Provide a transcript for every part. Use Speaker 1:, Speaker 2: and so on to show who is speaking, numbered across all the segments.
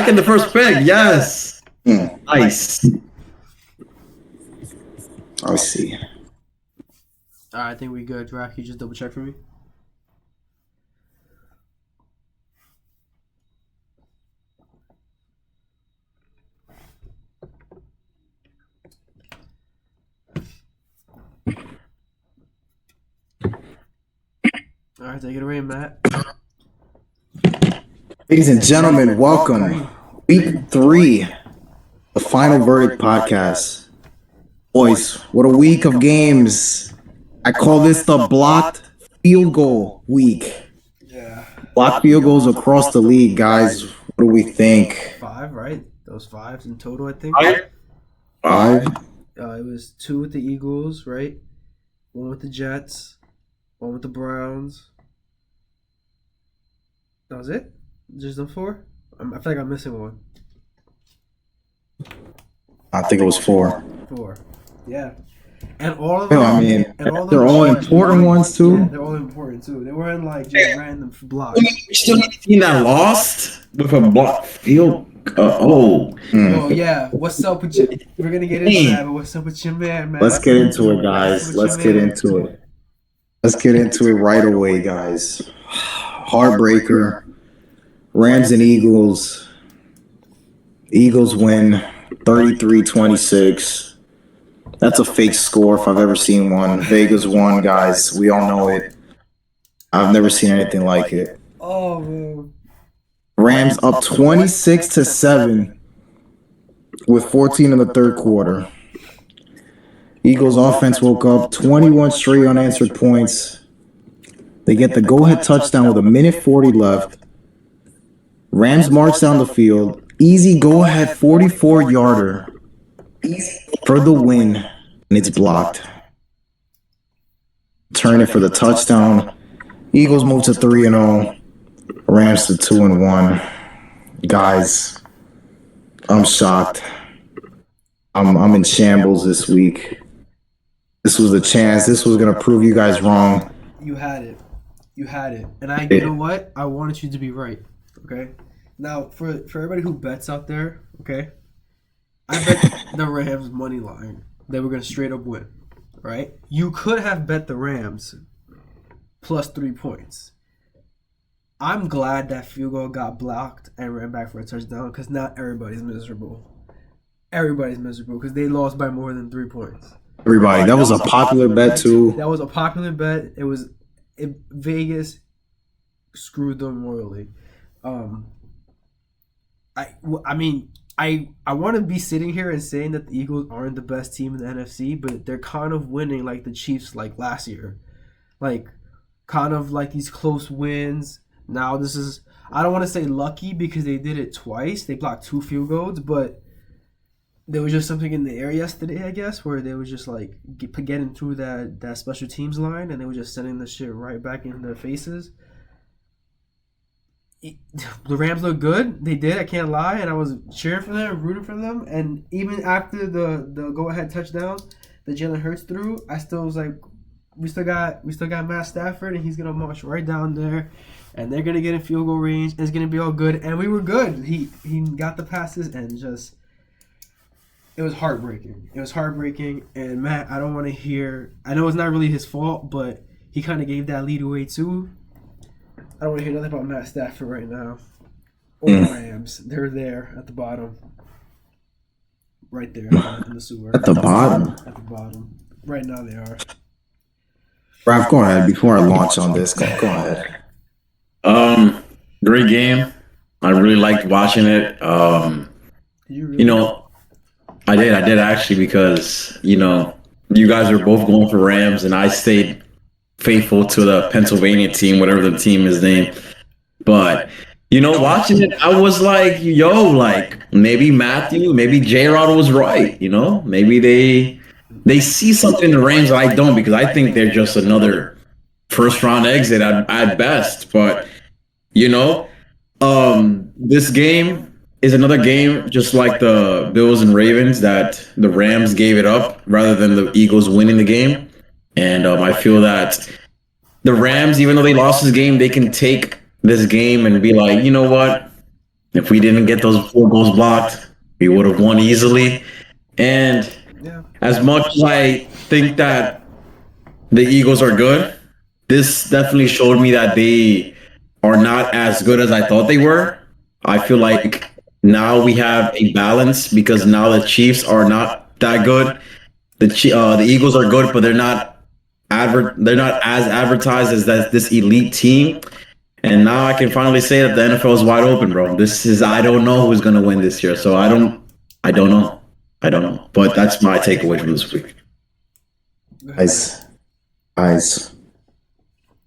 Speaker 1: back in the first pick. Yes. Nice.
Speaker 2: I see.
Speaker 3: All right, I think we good. Draft, you just double check for me. All right, take it away, Matt.
Speaker 2: Ladies and gentlemen, welcome. Week 3, the Final Verdict podcast. Boys, what a week of games. I call this the blocked field goal week.
Speaker 3: Yeah.
Speaker 2: Blocked field goals across the league, guys. What do we think?
Speaker 3: 5, right? Those 5s in total, I think.
Speaker 2: 5?
Speaker 3: It was 2 with the Eagles, right? 1 with the Jets. 1 with the Browns. That was it? Just them 4? I feel like I'm missing one.
Speaker 2: I think it was 4.
Speaker 3: 4. Yeah. And all of them.
Speaker 2: I mean,
Speaker 3: they're
Speaker 2: all important ones too.
Speaker 3: Yeah, they're all important too. They weren't like just random blocks.
Speaker 1: We still need a team that lost with a block field.
Speaker 3: Oh yeah. What's up with you? We're gonna get into that. But what's up with your man?
Speaker 2: Let's get into it, guys. Let's get into it. Let's get into it right away, guys. Heartbreaker. Rams and Eagles. Eagles win 33-26. That's a fake score if I've ever seen one. Vegas won, guys. We all know it. I've never seen anything like it.
Speaker 3: Oh man.
Speaker 2: Rams up 26-7 with 14 in the third quarter. Eagles offense woke up 21 straight unanswered points. They get the go-ahead touchdown with 1:40 left. Rams march down the field. Easy go-ahead 44-yarder for the win, and it's blocked. Turn it for the touchdown. Eagles move to 3-0. Rams to 2-1. Guys, I'm shocked. I'm in shambles this week. This was a chance. This was gonna prove you guys wrong.
Speaker 3: You had it. You had it. And you know what? I wanted you to be right. Okay. Now for everybody who bets out there, okay, I bet the Rams money line they were gonna straight up win. Right? You could have bet the Rams plus 3 points. I'm glad that field goal got blocked and ran back for a touchdown because not everybody's miserable. Everybody's miserable because they lost by more than 3 points.
Speaker 2: Everybody, that was a popular bet too.
Speaker 3: That was a popular bet. Vegas screwed them royally. I want to be sitting here and saying that the Eagles aren't the best team in the NFC, but they're kind of winning like the Chiefs like last year. Like, kind of like these close wins. Now this is, I don't want to say lucky because they did it twice. They blocked 2 field goals, but there was just something in the air yesterday, I guess, where they were just like getting through that special teams line and they were just sending the shit right back in their faces. The Rams look good. They did. I can't lie. And I was cheering for them, rooting for them. And even after the go-ahead touchdown that Jalen Hurts threw, I still was like, we still got Matt Stafford, and he's gonna march right down there, and they're gonna get in field goal range. And it's gonna be all good. And we were good. He got the passes and just. It was heartbreaking. And Matt, I don't want to hear. I know it's not really his fault, but he kind of gave that lead away too. I don't want to hear nothing about Matt Stafford right now. Or the Rams. They're there at the bottom. Right there in the sewer.
Speaker 2: At the bottom?
Speaker 3: At the bottom. Right now they are.
Speaker 2: Raph, go ahead. Before I launch on this, go ahead.
Speaker 1: Great game. I really liked watching it. I did actually because, you guys were both going for Rams and I stayed faithful to the Pennsylvania team, whatever the team is named. But, watching it, I was like, maybe maybe J-Rod was right, Maybe they see something in the Rams that I don't because I think they're just another first-round exit at best. But, this game is another game just like the Bills and Ravens that the Rams gave it up rather than the Eagles winning the game. And I feel that the Rams, even though they lost this game, they can take this game and be like, you know what? If we didn't get those 4 goals blocked, we would have won easily. And
Speaker 3: Yeah.
Speaker 1: as much as I think that the Eagles are good, this definitely showed me that they are not as good as I thought they were. I feel like now we have a balance because now the Chiefs are not that good. The Eagles are good, but they're not as advertised as this elite team. And now I can finally say that the NFL is wide open, bro. I don't know who's gonna win this year, so I don't know, I don't know. But that's my takeaway from this week.
Speaker 2: Guys,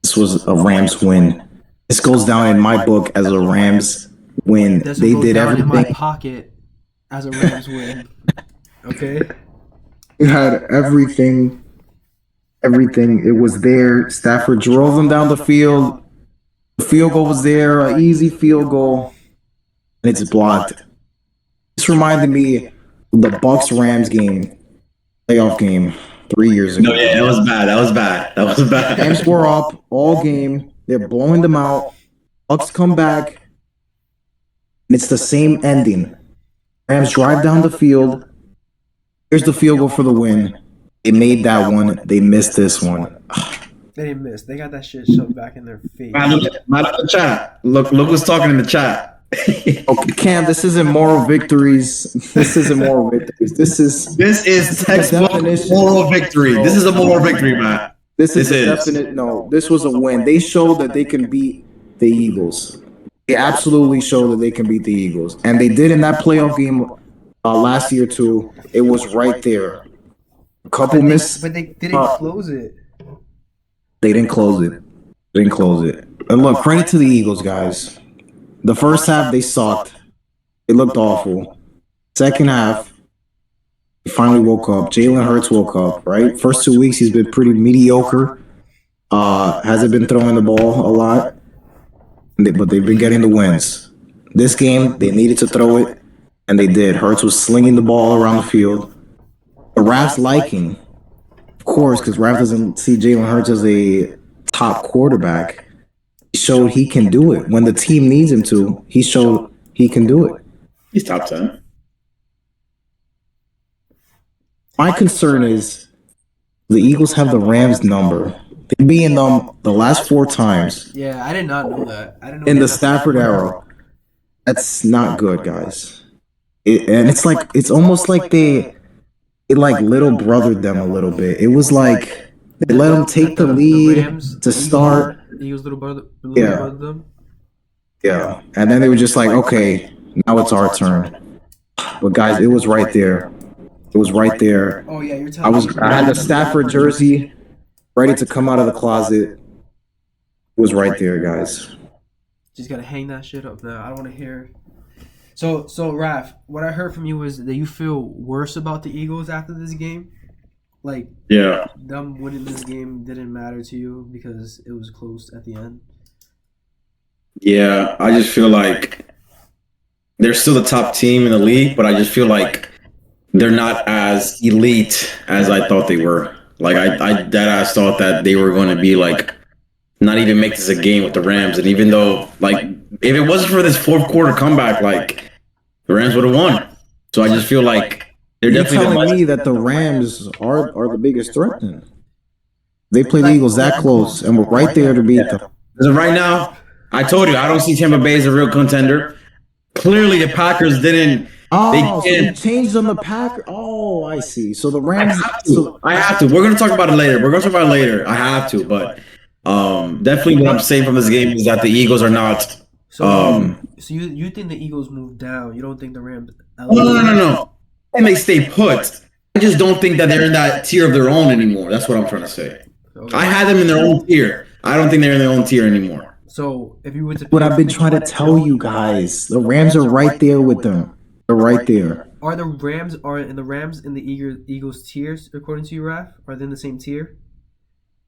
Speaker 2: this was a Rams win. This goes down in my book as a Rams win.
Speaker 3: Doesn't
Speaker 2: They
Speaker 3: go
Speaker 2: did
Speaker 3: down in my
Speaker 2: everything.
Speaker 3: pocket as a Rams win. Okay.
Speaker 2: You had everything. Everything. It was there. Stafford drove them down the field. The field goal was there, an easy field goal, and it's blocked. This reminded me of the Bucks Rams game, playoff game 3 years ago.
Speaker 1: No, yeah, that was bad. That was bad.
Speaker 2: Rams were up all game. They're blowing them out. Bucks come back, and it's the same ending. Rams drive down the field. Here's the field goal for the win. They made that one. They missed this one.
Speaker 3: They didn't miss. They got that shit shoved back in their face.
Speaker 1: Man, look at the chat. Look who's talking in the chat.
Speaker 2: Okay, Cam, this isn't moral victories. This isn't moral victories. This is
Speaker 1: textbook
Speaker 2: definition.
Speaker 1: moral victory. This is a moral victory, man.
Speaker 2: This is a definite no. This was a win. They showed that they can beat the Eagles. They absolutely showed that they can beat the Eagles, and they did in that playoff game last year too. It was right there. A couple missed.
Speaker 3: But they didn't close it.
Speaker 2: They didn't close it. They didn't close it. And look, credit to the Eagles, guys. The first half, they sucked. It looked awful. Second half, he finally woke up. Jalen Hurts woke up, right? First 2 weeks, he's been pretty mediocre. Hasn't been throwing the ball a lot. But they've been getting the wins. This game, they needed to throw it, and they did. Hurts was slinging the ball around the field. The refs liking, of course, because Raf doesn't see Jalen Hurts as a top quarterback. He showed he can do it. When the team needs him to, he showed he can do it.
Speaker 1: He's top 10.
Speaker 2: My concern is the Eagles have the Rams number. They've been them the last 4 times
Speaker 3: Yeah, I did not know that. I didn't know
Speaker 2: in the Stafford era. That's not good, guys. And it's almost like it like little brothered them a little bit. It was like they let them take the lead
Speaker 3: Rams,
Speaker 2: to start.
Speaker 3: The Eagles little brother them.
Speaker 2: Yeah. And then they were just like, okay, now it's our turn. But guys, it was right there. It was right there.
Speaker 3: Oh yeah, you're telling me.
Speaker 2: I had the Stafford jersey ready to come out of the closet. It was right there, guys.
Speaker 3: Just gotta hang that shit up now. I don't want to hear. So Raph, what I heard from you was that you feel worse about the Eagles after this game. Like,
Speaker 1: yeah,
Speaker 3: them winning this game didn't matter to you because it was close at the end.
Speaker 1: Yeah, I just feel like they're still the top team in the league, but I just feel like they're not as elite as I thought they were. Like I deadass thought that they were going to be like not even make this a game with the Rams, and even though like if it wasn't for this fourth quarter comeback, like the Rams would have won. So I just feel like they're
Speaker 2: You're
Speaker 1: definitely
Speaker 2: telling me that the Rams are the biggest threat then? They play the Eagles that close, and we're right there to beat them.
Speaker 1: As of right now, I told you I don't see Tampa Bay as a real contender. Clearly, the Packers didn't.
Speaker 2: Oh, so you changed on the Packers. Oh, I see. So the Rams.
Speaker 1: I have to. We're gonna talk about it later. I have to, but definitely what I'm saying from this game is that the Eagles are not.
Speaker 3: So you think the Eagles moved down? You don't think the Rams?
Speaker 1: No. And they stay put. I just don't think that they're in that tier of their own anymore. That's what I'm trying to say.
Speaker 3: Okay.
Speaker 1: I had them in their own tier. I don't think they're in their own tier anymore.
Speaker 3: So if you were to,
Speaker 2: What I've been trying to tell you guys, the Rams are right there with them. They're right there.
Speaker 3: Are the Rams in the Eagles tiers according to you, Raph? Are they in the same tier?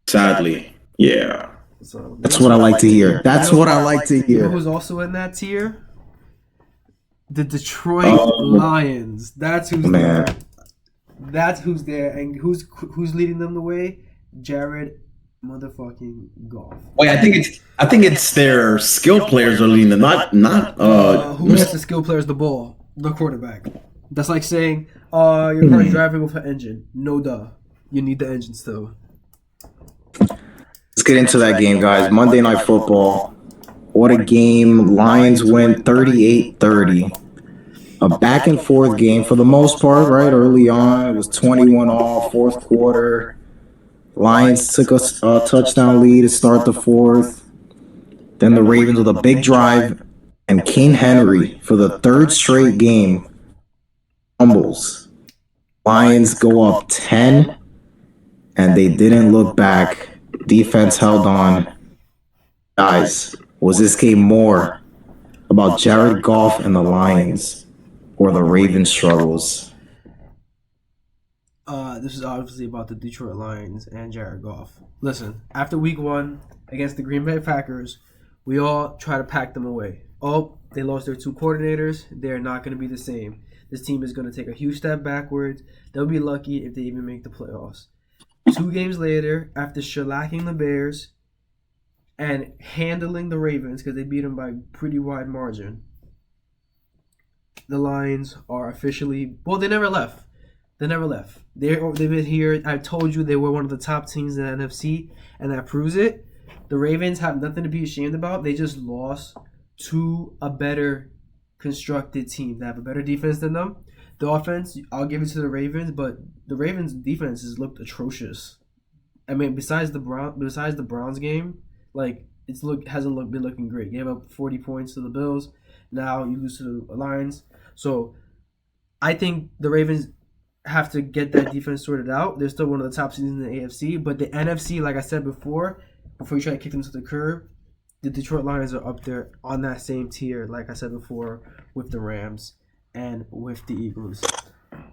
Speaker 1: Sadly, yeah.
Speaker 3: So
Speaker 2: That's what I like to hear. That's what I like to
Speaker 3: You know
Speaker 2: hear.
Speaker 3: who's also in that tier? The Detroit Lions. That's who's
Speaker 2: Man.
Speaker 3: there. That's who's there, and who's leading them the way? Jared Motherfucking Goff.
Speaker 1: Wait, I think it's their skill players are leading them, not
Speaker 3: Who gets the skill players the ball? The quarterback. That's like saying, your car's driving with an engine. No duh. You need the engine still.
Speaker 2: Let's get into that game, guys. Monday Night Football. What a game. Lions win 38-30. A back and forth game for the most part, right? Early on, it was 21 all, fourth quarter. Lions took a touchdown lead to start the fourth. Then the Ravens with a big drive. And King Henry, for the third straight game, fumbles. Lions go up 10, and they didn't look back. Defense held on. Guys, was this game more about Jared Goff and the Lions or the Ravens' struggles?
Speaker 3: This is obviously about the Detroit Lions and Jared Goff. Listen, after week 1 against the Green Bay Packers, we all try to pack them away. Oh, they lost their 2 coordinators. They're not going to be the same. This team is going to take a huge step backwards. They'll be lucky if they even make the playoffs. 2 games later, after shellacking the Bears and handling the Ravens, because they beat them by a pretty wide margin, the Lions are officially... Well, they never left. They've been here. I told you they were one of the top teams in the NFC, and that proves it. The Ravens have nothing to be ashamed about. They just lost to a better constructed team. They have a better defense than them. The offense, I'll give it to the Ravens, but the Ravens' defense has looked atrocious. I mean, besides the Browns game, like hasn't been looking great. Gave up 40 points to the Bills. Now you lose to the Lions. So I think the Ravens have to get that defense sorted out. They're still one of the top teams in the AFC, but the NFC, like I said before you try to kick them to the curb, the Detroit Lions are up there on that same tier, like I said before, with the Rams and with the Eagles.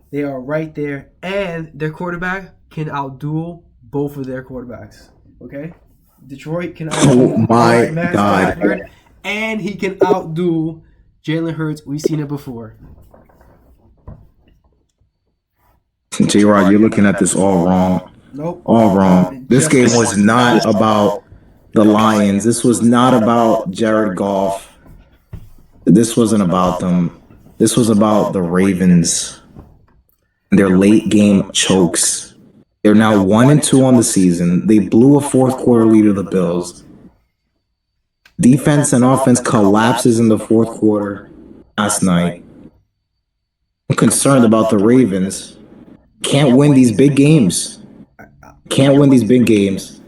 Speaker 3: They are right there, and their quarterback can outduel both of their quarterbacks. Okay? Detroit can outduel Matt Stafford, and he can outduel Jalen Hurts. We've seen it before.
Speaker 2: J-Rod, you're looking at this all wrong.
Speaker 3: Nope.
Speaker 2: All wrong. This game was not about the Lions. This was not about Jared Goff. This wasn't about them. This was about the Ravens. Their late game chokes. They're now 1-2 on the season. They blew a fourth quarter lead to the Bills. Defense and offense collapses in the fourth quarter last night. I'm concerned about the Ravens. Can't win these big games. Can't win these big games.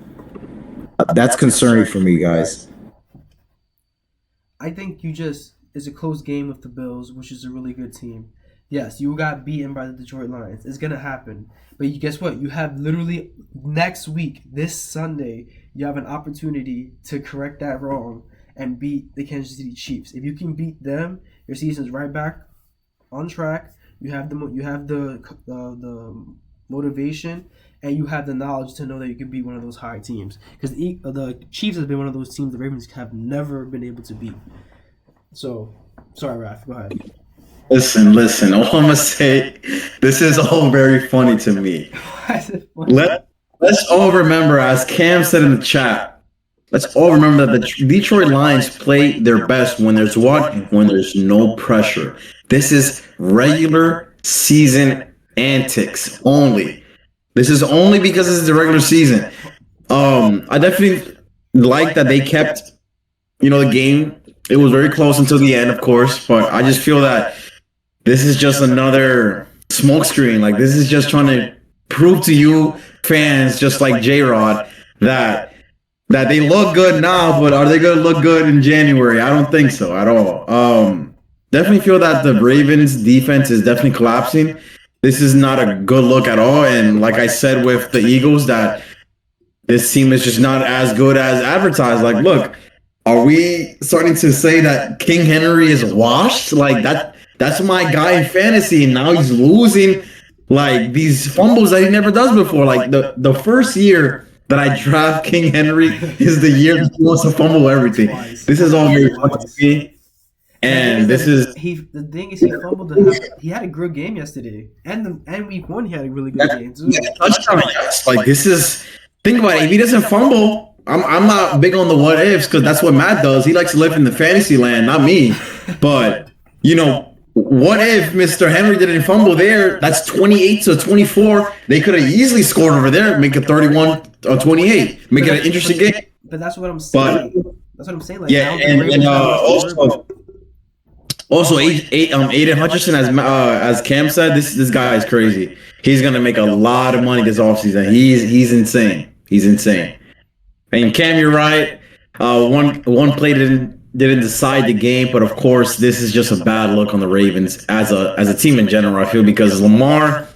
Speaker 2: That's concerning for me, guys.
Speaker 3: I think it's a close game with the Bills, which is a really good team. Yes, you got beaten by the Detroit Lions. It's going to happen. But guess what? You have literally next week, this Sunday, you have an opportunity to correct that wrong and beat the Kansas City Chiefs. If you can beat them, your season's right back on track. You have the motivation, and you have the knowledge to know that you can beat one of those high teams. Because the Chiefs has been one of those teams the Ravens have never been able to beat. So, sorry, Raph, go ahead.
Speaker 1: Listen. All I'm gonna say, this is all very funny to me. Let's all remember, as Cam said in the chat, let's all remember that the Detroit Lions play their best when there's what? When there's no pressure. This is regular season antics only. This is only because this is the regular season. I definitely like that they kept, the game. It was very close until the end, of course, but I just feel that this is just another smokescreen. Like, this is just trying to prove to you fans, just like J-Rod, that they look good now, but are they going to look good in January? I don't think so at all. Definitely feel that the Ravens defense is definitely collapsing. This is not a good look at all. And like I said with the Eagles, that this team is just not as good as advertised. Like, look, are we starting to say that King Henry is washed? Like, that's my guy in fantasy, and now he's losing like these fumbles that he never does before. Like the first year that I draft King Henry is the year he wants to fumble everything. This is all very fun to me. And this is
Speaker 3: the thing is he fumbled. He had a good game yesterday, and week 1 he had a really good game too.
Speaker 1: Touchdown, yes. Like, this is think about it. If he doesn't fumble, I'm not big on the what ifs because that's what Matt does. He likes to live in the fantasy land, not me. But what if Mr. Henry didn't fumble there? That's 28-24. They could have easily scored over there, make it 31 or 28, make it an interesting game.
Speaker 3: But that's what I'm saying. That's what I'm saying. Like,
Speaker 1: yeah, and also Aiden Hutchinson, as Cam said, this guy is crazy. He's gonna make a lot of money this offseason. He's insane. He's insane. And Cam, you're right. One play didn't decide the game, but of course, this is just a bad look on the Ravens as a team in general. I feel because Lamar,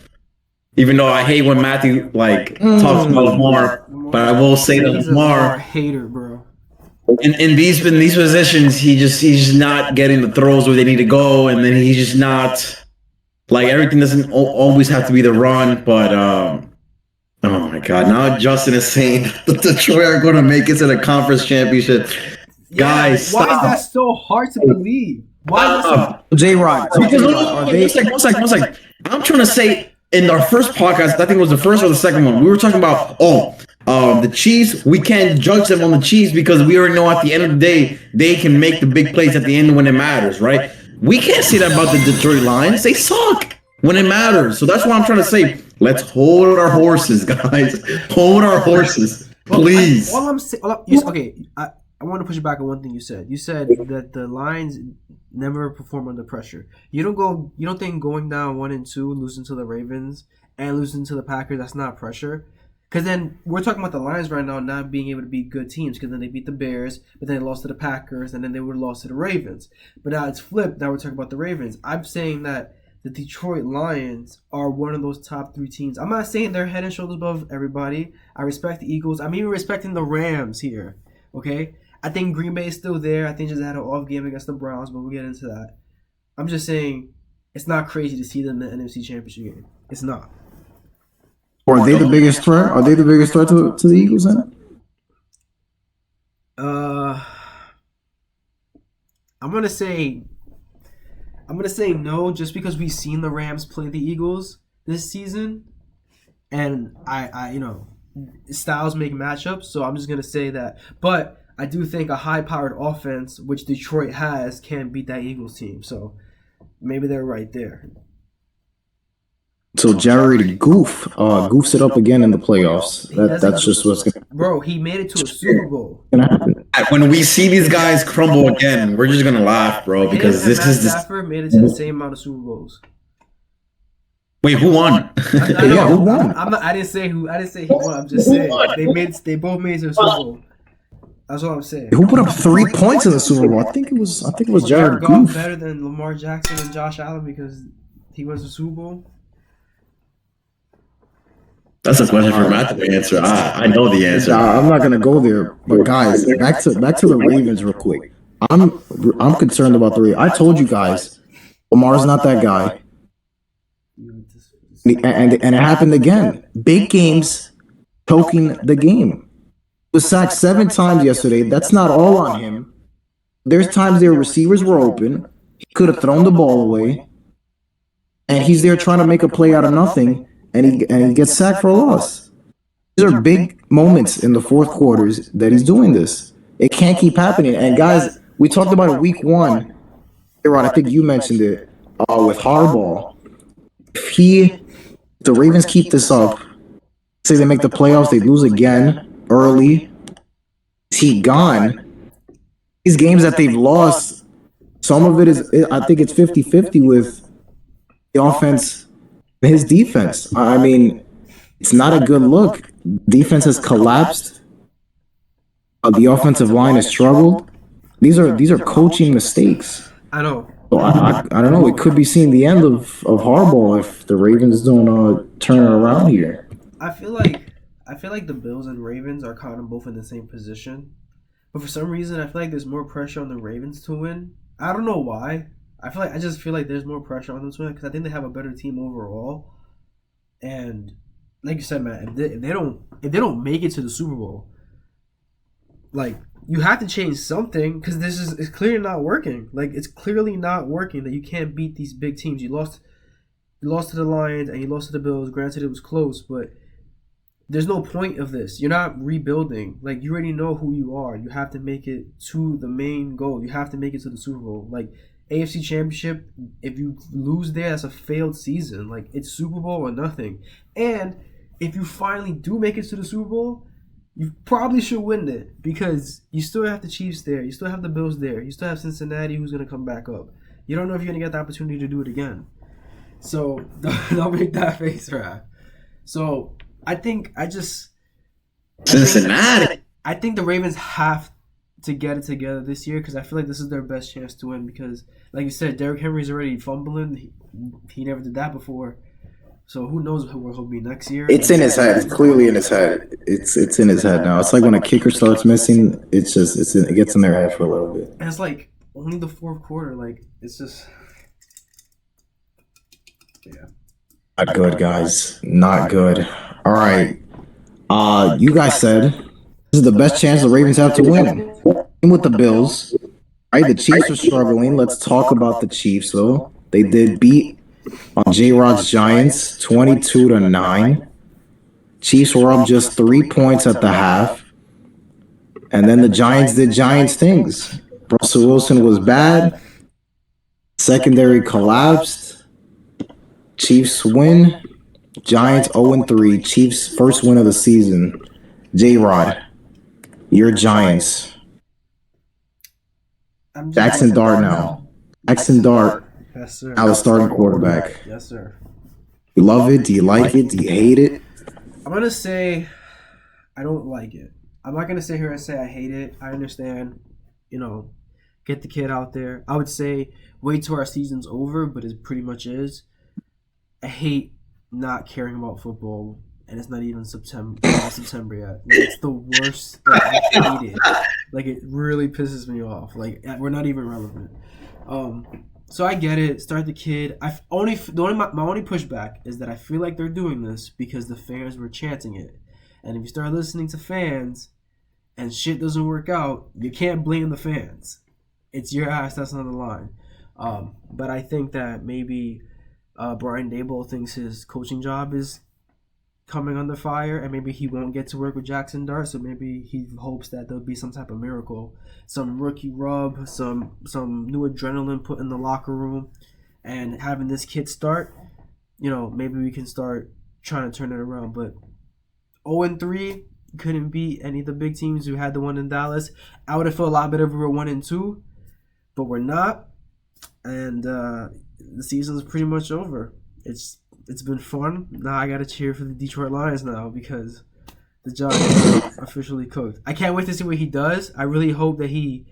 Speaker 1: even though I hate when Matthew talks about Lamar, but I will say that Lamar
Speaker 3: hater, bro.
Speaker 1: In these positions, he's just not getting the throws where they need to go, and then he's just not everything doesn't always have to be the run, but. Oh my God! Now Justin is saying that Detroit are going to make it to the conference championship.
Speaker 3: Yeah,
Speaker 1: guys, stop.
Speaker 3: Why is that so hard to believe? Why is that so?
Speaker 2: J-Rod.
Speaker 1: One second. I'm trying to say in our first podcast, I think it was the first or the second one, we were talking about the Chiefs. We can't judge them on the Chiefs because we already know at the end of the day they can make the big plays at the end when it matters, right? We can't say that about the Detroit Lions. They suck when it matters. So that's why I'm trying to say. Let's hold our horses, guys. Hold our horses, please.
Speaker 3: All I'm saying, okay. I want to push back on one thing you said. You said that the Lions never perform under pressure. You don't think going down 1-2, losing to the Ravens and losing to the Packers, that's not pressure? Because then we're talking about the Lions right now not being able to beat good teams. Because then they beat the Bears, but then they lost to the Packers, and then they would have lost to the Ravens. But now it's flipped. Now we're talking about the Ravens. I'm saying that the Detroit Lions are one of those top 3 teams. I'm not saying they're head and shoulders above everybody. I respect the Eagles. I'm even respecting the Rams here. Okay? I think Green Bay is still there. I think just had an off game against the Browns, but we'll get into that. I'm just saying it's not crazy to see them in the NFC Championship game. It's not.
Speaker 2: Or are they the biggest threat? Are they the biggest threat to the Eagles then?
Speaker 3: I'm gonna say no, just because we've seen the Rams play the Eagles this season, and I styles make matchups, so I'm just gonna say that. But I do think a high-powered offense, which Detroit has, can beat that Eagles team. So maybe they're right there.
Speaker 2: So Jared goofs it up again in the playoffs. That's just what's gonna.
Speaker 3: Bro, he made it to a Super Bowl.
Speaker 1: When we see these guys crumble again, we're just gonna laugh, bro, because this is
Speaker 3: Stafford made it to the same amount of Super Bowls.
Speaker 1: Wait, who won?
Speaker 2: Who won?
Speaker 3: I didn't say who. I didn't say he won. I'm just saying they both made it to the Super Bowl. That's what I'm saying.
Speaker 2: Who put up 3 points in the Super Bowl? I think it was Jared Goff.
Speaker 3: Better than Lamar Jackson and Josh Allen because he went to the Super Bowl.
Speaker 1: That's a question for Matt to answer. I know the answer.
Speaker 2: I'm not gonna go there. But guys, back to the Ravens real quick. I'm concerned about the Ravens. I told you guys, Lamar's not that guy, and it happened again. Big games choking the game. He was sacked 7 times yesterday. That's not all on him. There's times their receivers were open. He could have thrown the ball away, and he's there trying to make a play out of nothing. And he gets sacked for a loss. These are big moments in the fourth quarters that he's doing this. It can't keep happening. And guys, we talked about it week 1. Aaron, I think you mentioned it with Harbaugh. If the Ravens keep this up, say they make the playoffs, they lose again early. Is he gone? These games that they've lost, some of it is, I think it's 50-50 with the offense. His defense. I mean, it's not a good look. Defense has collapsed. The offensive line has struggled. These are coaching mistakes.
Speaker 3: I know.
Speaker 2: So I don't know. We could be seeing the end of Harbaugh if the Ravens don't turn it around here.
Speaker 3: I feel like the Bills and Ravens are kind of both in the same position, but for some reason I feel like there's more pressure on the Ravens to win. I don't know why. I just feel like there's more pressure on them to win because I think they have a better team overall. And like you said, man, if they don't make it to the Super Bowl, like you have to change something because it's clearly not working. Like it's clearly not working that you can't beat these big teams. You lost to the Lions and you lost to the Bills. Granted, it was close, but there's no point of this. You're not rebuilding. Like, you already know who you are. You have to make it to the main goal. You have to make it to the Super Bowl. Like, AFC Championship, if you lose there, that's a failed season. Like, it's Super Bowl or nothing. And if you finally do make it to the Super Bowl, you probably should win it because you still have the Chiefs there. You still have the Bills there. You still have Cincinnati who's going to come back up. You don't know if you're going to get the opportunity to do it again. So, don't make that face, Raph. So,
Speaker 1: Cincinnati.
Speaker 3: I think the Ravens have to get it together this year because I feel like this is their best chance to win because, like you said, Derrick Henry's already fumbling. He never did that before. So who knows where he'll be next year?
Speaker 2: It's in his head. It's clearly in his head. It's in his head now. It's like when a kicker starts missing, it gets in their head for a little bit.
Speaker 3: And it's like only the fourth quarter. Like, it's just, yeah.
Speaker 2: Not good, guys. Not good. All right. You guys said this is the best chance the Ravens have to win. With the Bills, right? The Chiefs are struggling. Let's talk about the Chiefs, though. They did beat on J-Rod's Giants 22-9. Chiefs were up just 3 points at the half. And then the Giants did Giants things. Russell Wilson was bad. Secondary collapsed. Chiefs win. Giants 0-3. Chiefs first win of the season. J-Rod, your Giants. Jackson Dart now. Jackson Dart.
Speaker 3: Yes, sir.
Speaker 2: Now the starting quarterback.
Speaker 3: Yes, sir.
Speaker 2: You love it? Do you like it? Do you hate it?
Speaker 3: I'm going to say I don't like it. I'm not going to sit here and say I hate it. I understand, get the kid out there. I would say wait till our season's over, but it pretty much is. I hate not caring about football, and it's not even September yet. Like, it's the worst. I hate it. Like, it really pisses me off. Like, we're not even relevant. So I get it. Start the kid. My only pushback is that I feel like they're doing this because the fans were chanting it. And if you start listening to fans and shit doesn't work out, you can't blame the fans. It's your ass that's on the line. But I think that maybe Brian Daboll thinks his coaching job is coming under fire, and maybe he won't get to work with Jackson Dart, so maybe he hopes that there'll be some type of miracle, some rookie rub, some new adrenaline put in the locker room, and having this kid start, maybe we can start trying to turn it around. But 0-3 couldn't beat any of the big teams who had the one in Dallas. I would have felt a lot better if we were 1-2, but we're not, and the season's pretty much over. It's been fun. Now I gotta cheer for the Detroit Lions now because the Giants are officially cooked. I can't wait to see what he does. I really hope that he.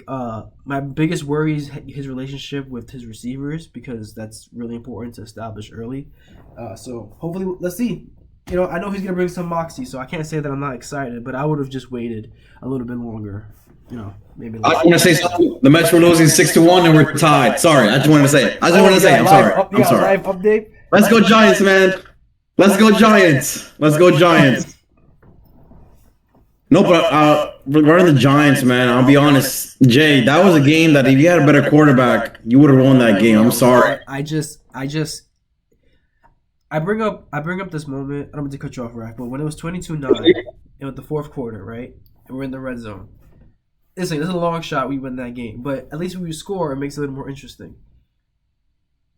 Speaker 3: My biggest worry is his relationship with his receivers because that's really important to establish early. So hopefully, let's see. I know he's gonna bring some moxie, so I can't say that I'm not excited. But I would have just waited a little bit longer. Maybe.
Speaker 1: I want to say something. The Mets were losing 6-1 and we're tied. Sorry, I just wanted to say it. I'm sorry. I'm sorry.
Speaker 3: Live update.
Speaker 1: Let's go Giants, man. Let's go Giants. Let's go Giants. No, but regarding the Giants, man, I'll be honest, Jay, that was a game that if you had a better quarterback, you would have won that game. I'm sorry.
Speaker 3: I bring up this moment. I don't mean to cut you off, Raph, but when it was 22-9 in the fourth quarter, right, and we're in the red zone. Listen, this is a long shot. We win that game, but at least when we score, it makes it a little more interesting.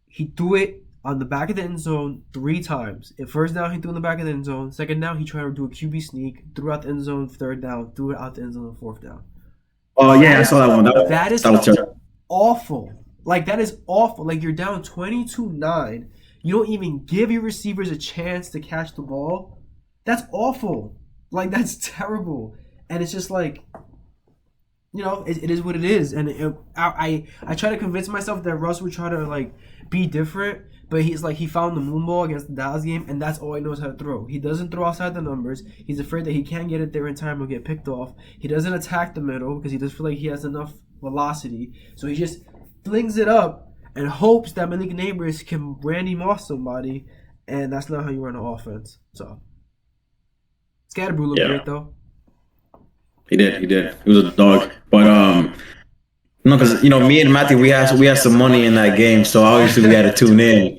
Speaker 3: He threw it on the back of the end zone 3 times. At first down, he threw in the back of the end zone. Second down, he tried to do a QB sneak, threw out the end zone. Third down, threw it out the end zone. Fourth down.
Speaker 1: Oh yeah, I saw that one.
Speaker 3: That is awful. Like, that is awful. Like, you're down 22-9. You don't even give your receivers a chance to catch the ball. That's awful. Like, that's terrible. And it's just like, it is what it is. And I try to convince myself that Russ would try to, like, be different. But he found the moon ball against the Dallas game, and that's all he knows how to throw. He doesn't throw outside the numbers. He's afraid that he can't get it there in time or get picked off. He doesn't attack the middle because he doesn't feel like he has enough velocity. So he just flings it up and hopes that Malik Neighbors can Randy Moss somebody, and that's not how you run an offense. So Scatterboo looked great though.
Speaker 1: He did. He was a dog. But no, because me and Matthew, we had some money in that game, so obviously we had to tune in.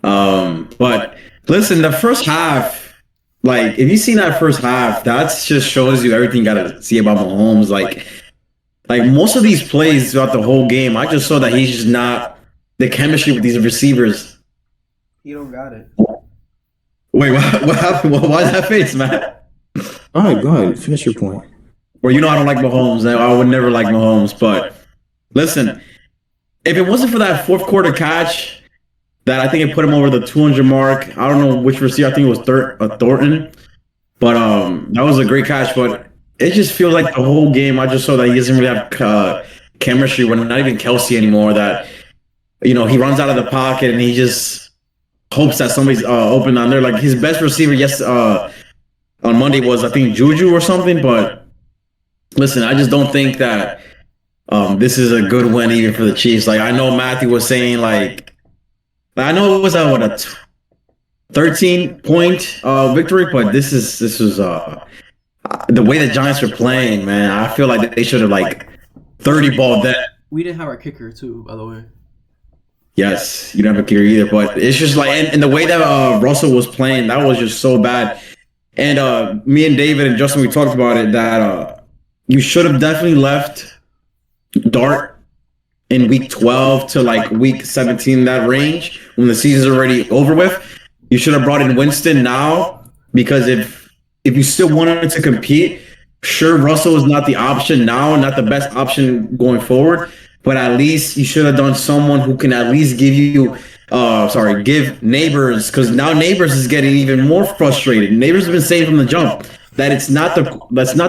Speaker 1: But listen, the first half, like if you seen that first half, that just shows you everything you gotta see about Mahomes. Like most of these plays throughout the whole game, I just saw that he's just not the chemistry with these receivers.
Speaker 3: You don't got it.
Speaker 1: Wait, what happened? Why that face, man?
Speaker 2: All right, go ahead. Finish your point.
Speaker 1: Well, you know I don't like Mahomes. I would never like Mahomes. But listen, if it wasn't for that fourth quarter catch, that I think it put him over the 200 mark. I don't know which receiver. I think it was Thornton. But that was a great catch. But it just feels like the whole game. I just saw that he doesn't really have chemistry when not even Kelsey anymore. That he runs out of the pocket and he just hopes that somebody's open on there. Like his best receiver, on Monday was I think Juju or something. But listen, I just don't think that this is a good win even for the Chiefs. Like I know Matthew was saying I know it was a 13-point victory, but this was the way the Giants are playing, man. I feel like they should have 30 ball that.
Speaker 3: We didn't have our kicker too, by the way.
Speaker 1: Yes, you don't have a kicker either, but it's just and the way that Russell was playing, that was just so bad. And me and David and Justin, we talked about it that you should have definitely left Dart in week 12 to week 17, that range when the season's already over with. You should have brought in Winston now, because if you still wanted to compete, sure, Russell is not the option now, not the best option going forward, but at least you should have done someone who can at least give Neighbors, because now Neighbors is getting even more frustrated. Neighbors has been saying from the jump that that's not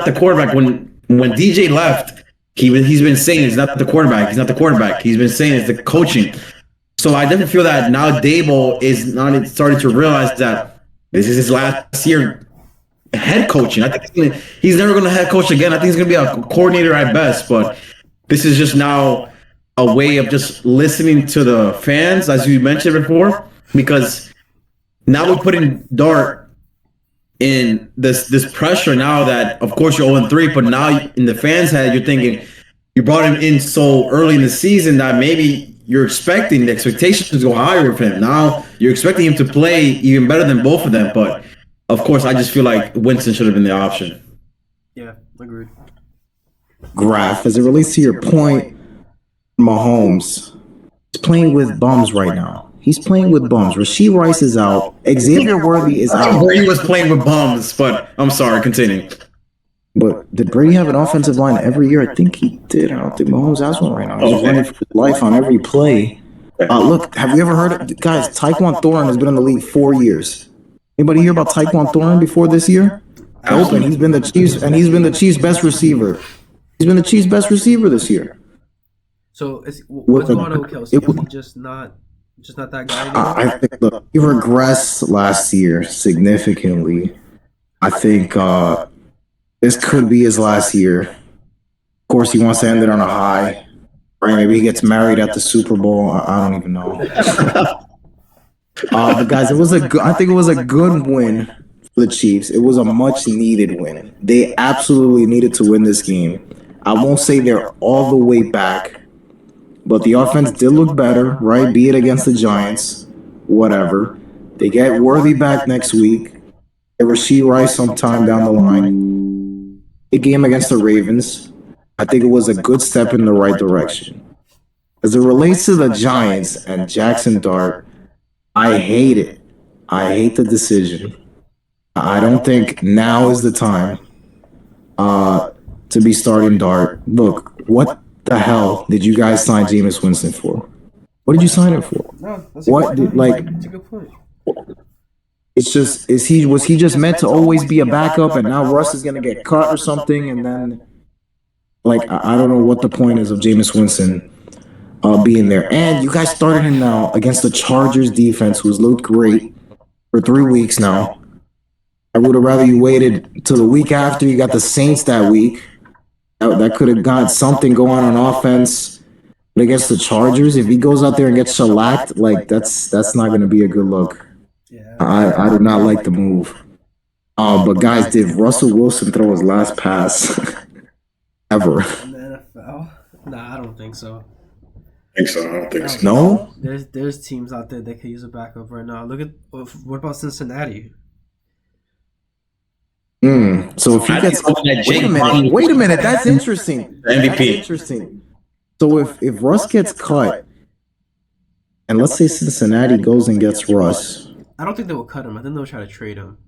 Speaker 1: the quarterback. When DJ left, he's been saying it's not the quarterback. He's not the quarterback. He's been saying it's the coaching. So I definitely feel that now Dable is not starting to realize that this is his last year head coaching. I think he's never going to head coach again. I think he's going to be a coordinator at best, but this is just now a way of just listening to the fans, as you mentioned before, because now we're putting Dart in this pressure now that, of course, you're 0-3, but now in the fans' head, you're thinking you brought him in so early in the season that maybe you're expecting the expectations to go higher with him. Now you're expecting him to play even better than both of them, but of course, I just feel like Winston should have been the option.
Speaker 3: Yeah, agreed.
Speaker 2: Graph, as it relates to your point, Mahomes is playing with bums right now. He's playing with bums. Rashee Rice is out. Xavier Worthy is out.
Speaker 1: Brady was playing with bums, but I'm sorry, continue.
Speaker 2: But did Brady have an offensive line every year? I think he did. I don't think Mahomes has one right now. He's running for his life on every play. Look, have you ever heard of guys? Tyquan Thornton has been in the league 4 years. Anybody hear about Tyquan Thornton before this year? Open. He's been the Chiefs' best receiver. He's been the Chiefs' best receiver this year.
Speaker 3: So what's going on with Kelsey? Is he just not that guy anymore?
Speaker 2: I think he regressed last year significantly. I think this could be his last year. Of course, he wants to end it on a high. Right? Maybe he gets married at the Super Bowl. I don't even know. But guys, I think it was a good win for the Chiefs. It was a much needed win. They absolutely needed to win this game. I won't say they're all the way back, but the offense did look better, right? Be it against the Giants, whatever. They get Worthy back next week. They Rashee Rice sometime down the line. A game against the Ravens. I think it was a good step in the right direction. As it relates to the Giants and Jackson Dart, I hate it. I hate the decision. I don't think now is the time to be starting Dart. Look, what the hell did you guys sign Jameis Winston for? What did you sign him for?
Speaker 3: No, that's a good point.
Speaker 2: It's just was he just meant to always be a backup, and now Russ is gonna get cut or something, and then I don't know what the point is of Jameis Winston being there. And you guys started him now against the Chargers defense, who's looked great for 3 weeks now. I would have rather you waited till the week after. You got the Saints that week. That could have got something going on offense. But against the Chargers, if he goes out there and gets shellacked, that's not going to be a good look.
Speaker 3: Yeah.
Speaker 2: I do not like the move. But guys, did Russell Wilson throw his last pass ever?
Speaker 3: In the NFL? Nah, I don't think so.
Speaker 1: I don't think so.
Speaker 2: No?
Speaker 3: There's teams out there that could use a backup right now. Look at what about Cincinnati?
Speaker 2: So if he
Speaker 1: I
Speaker 2: gets,
Speaker 1: think that
Speaker 2: wait a minute, that's interesting. That's
Speaker 1: MVP.
Speaker 2: interesting. So if Russ gets cut, and let's say Cincinnati goes and gets Russ,
Speaker 3: I don't think they will cut him. I think they'll try to trade him.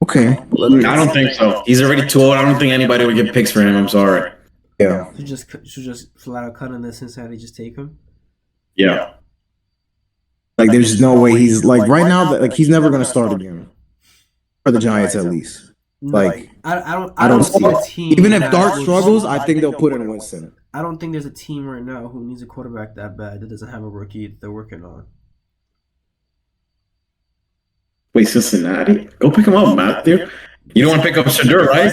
Speaker 2: okay,
Speaker 1: I don't think so. He's already too old. I don't think anybody would get picks for him. I'm sorry.
Speaker 2: yeah.
Speaker 3: Should just flat out cut him, and then Cincinnati just take him.
Speaker 1: Yeah.
Speaker 2: Like there's no way he's like right now. Like he's never gonna start again for the Giants at least. Like
Speaker 3: I don't see a team.
Speaker 2: Even if Dart struggles, I think they'll put in Winston.
Speaker 3: I don't think there's a team right now who needs a quarterback that bad that doesn't have a rookie that they're working on.
Speaker 1: Wait, Cincinnati? Go pick him up, Matthew. You don't want to pick up Shadur, right?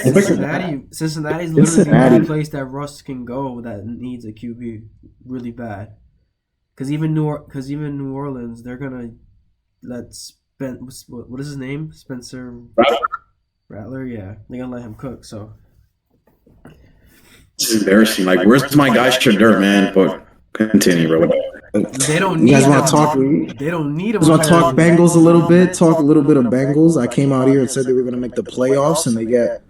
Speaker 3: Cincinnati's literally the only place that Russ can go that needs a QB really bad. Because even New Orleans, they're gonna let what is his name? Spencer Rattler. Yeah, they're gonna let him cook. So
Speaker 1: it's embarrassing. Like, where's my guy Shadur, man? But continue, bro.
Speaker 3: They don't need.
Speaker 2: You guys want to talk?
Speaker 3: They don't need him.
Speaker 2: You want to talk Bengals a little bit? Talk a little bit of Bengals. I came out here and said they were going to make the playoffs, and they get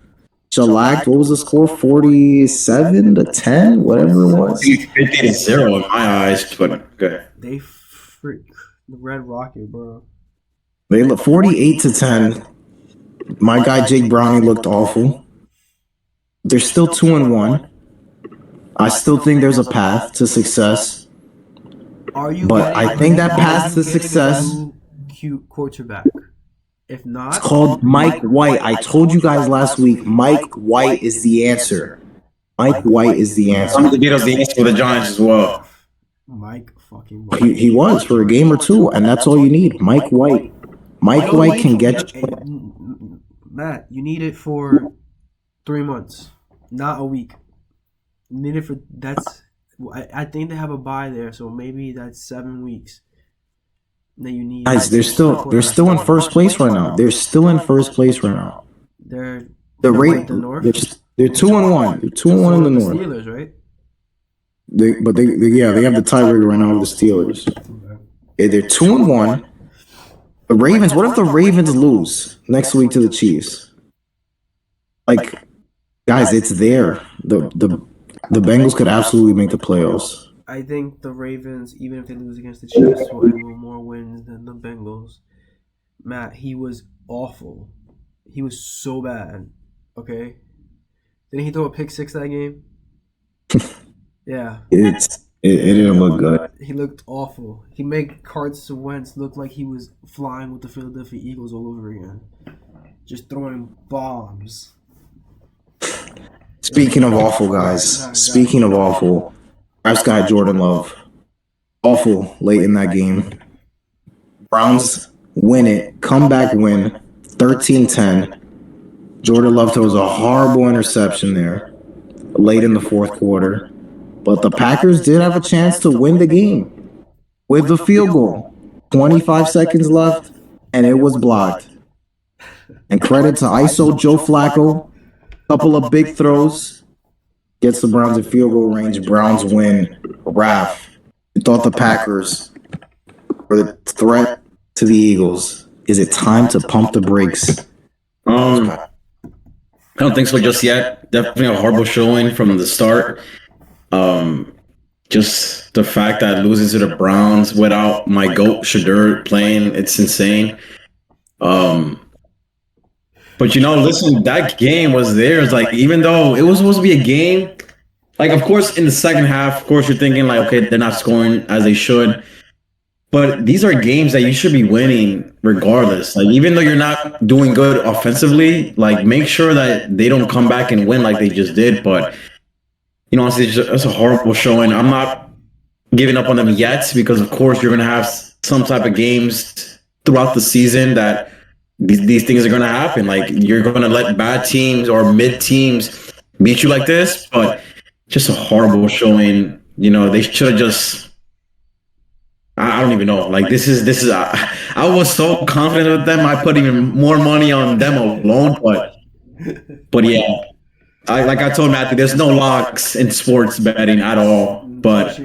Speaker 2: shellacked. What was the score? 47-10, whatever it was.
Speaker 1: 50-0 in my eyes, but good.
Speaker 3: They freak the Red Rocket, bro.
Speaker 2: They look 48-10. My guy Jake Browning looked awful. They're still 2-1. I still think there's a path to success. But I think that path to success.
Speaker 3: Cute quarterback. If not,
Speaker 2: it's called Mike White. I told you guys last week. Mike White is the answer. Mike White is the answer.
Speaker 1: Some of the answer for the Giants as well.
Speaker 3: Mike fucking White.
Speaker 2: He was for a game or two, and that's all you need. Mike White. Mike White can get you.
Speaker 3: Matt, you need it for 3 months, not a week. You need it for I think they have a bye there, so maybe that's 7 weeks. That you need.
Speaker 2: Guys, they're still in first place right now. They're still in first place right now.
Speaker 3: They're
Speaker 2: the
Speaker 3: North.
Speaker 2: They're 2-1. They're 2-1 in the North.
Speaker 3: Steelers, right?
Speaker 2: They have the tiebreaker right now with the Steelers. Yeah, they're 2-1. The Ravens. What if the Ravens lose next week to the Chiefs? Like, guys, it's there. The Bengals could absolutely make the playoffs.
Speaker 3: I think the Ravens, even if they lose against the Chiefs, will have more wins than the Bengals. Matt, he was awful. He was so bad. Okay? Didn't he throw a pick six that game? Yeah.
Speaker 2: It didn't look good.
Speaker 3: He looked awful. He made Carson Wentz look like he was flying with the Philadelphia Eagles all over again. Just throwing bombs.
Speaker 2: Speaking of awful, guys. Speaking of awful, I've got Jordan Love. Awful late in that game. Browns win it. Comeback win. 13-10. Jordan Love throws a horrible interception there late in the fourth quarter. But the Packers did have a chance to win the game with the field goal. 25 seconds left, and it was blocked. And credit to ISO Joe Flacco. Couple of big throws. Gets the Browns in field goal range. Browns win. Raph. You thought the Packers were the threat to the Eagles. Is it time to pump the brakes?
Speaker 1: I don't think so just yet. Definitely a horrible showing from the start. Just the fact that losing to the Browns without my GOAT Shadur playing, it's insane. But listen, that game was theirs. Like, even though it was supposed to be a game, like, of course, in the second half, of course, you're thinking, like, okay, they're not scoring as they should. But these are games that you should be winning regardless. Like, even though you're not doing good offensively, like, make sure that they don't come back and win like they just did. But, honestly, it's a horrible showing. I'm not giving up on them yet because, of course, you're going to have some type of games throughout the season that these things are going to happen. Like, you're going to let bad teams or mid teams beat you like this, but just a horrible showing. They should have just, I don't even know. Like, this is, I was so confident with them. I put even more money on them alone, but yeah. Like I told Matthew, there's no locks in sports betting at all, but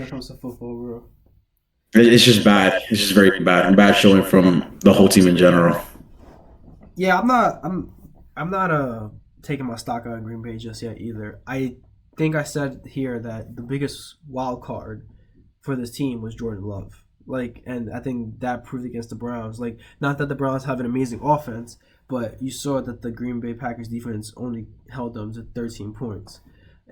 Speaker 1: it's just bad. It's just very bad. Bad showing from the whole team in general.
Speaker 3: Yeah, I'm not taking my stock on Green Bay just yet either. I think I said here that the biggest wild card for this team was Jordan Love. Like, and I think that proved against the Browns. Like, not that the Browns have an amazing offense, but you saw that the Green Bay Packers defense only held them to 13 points.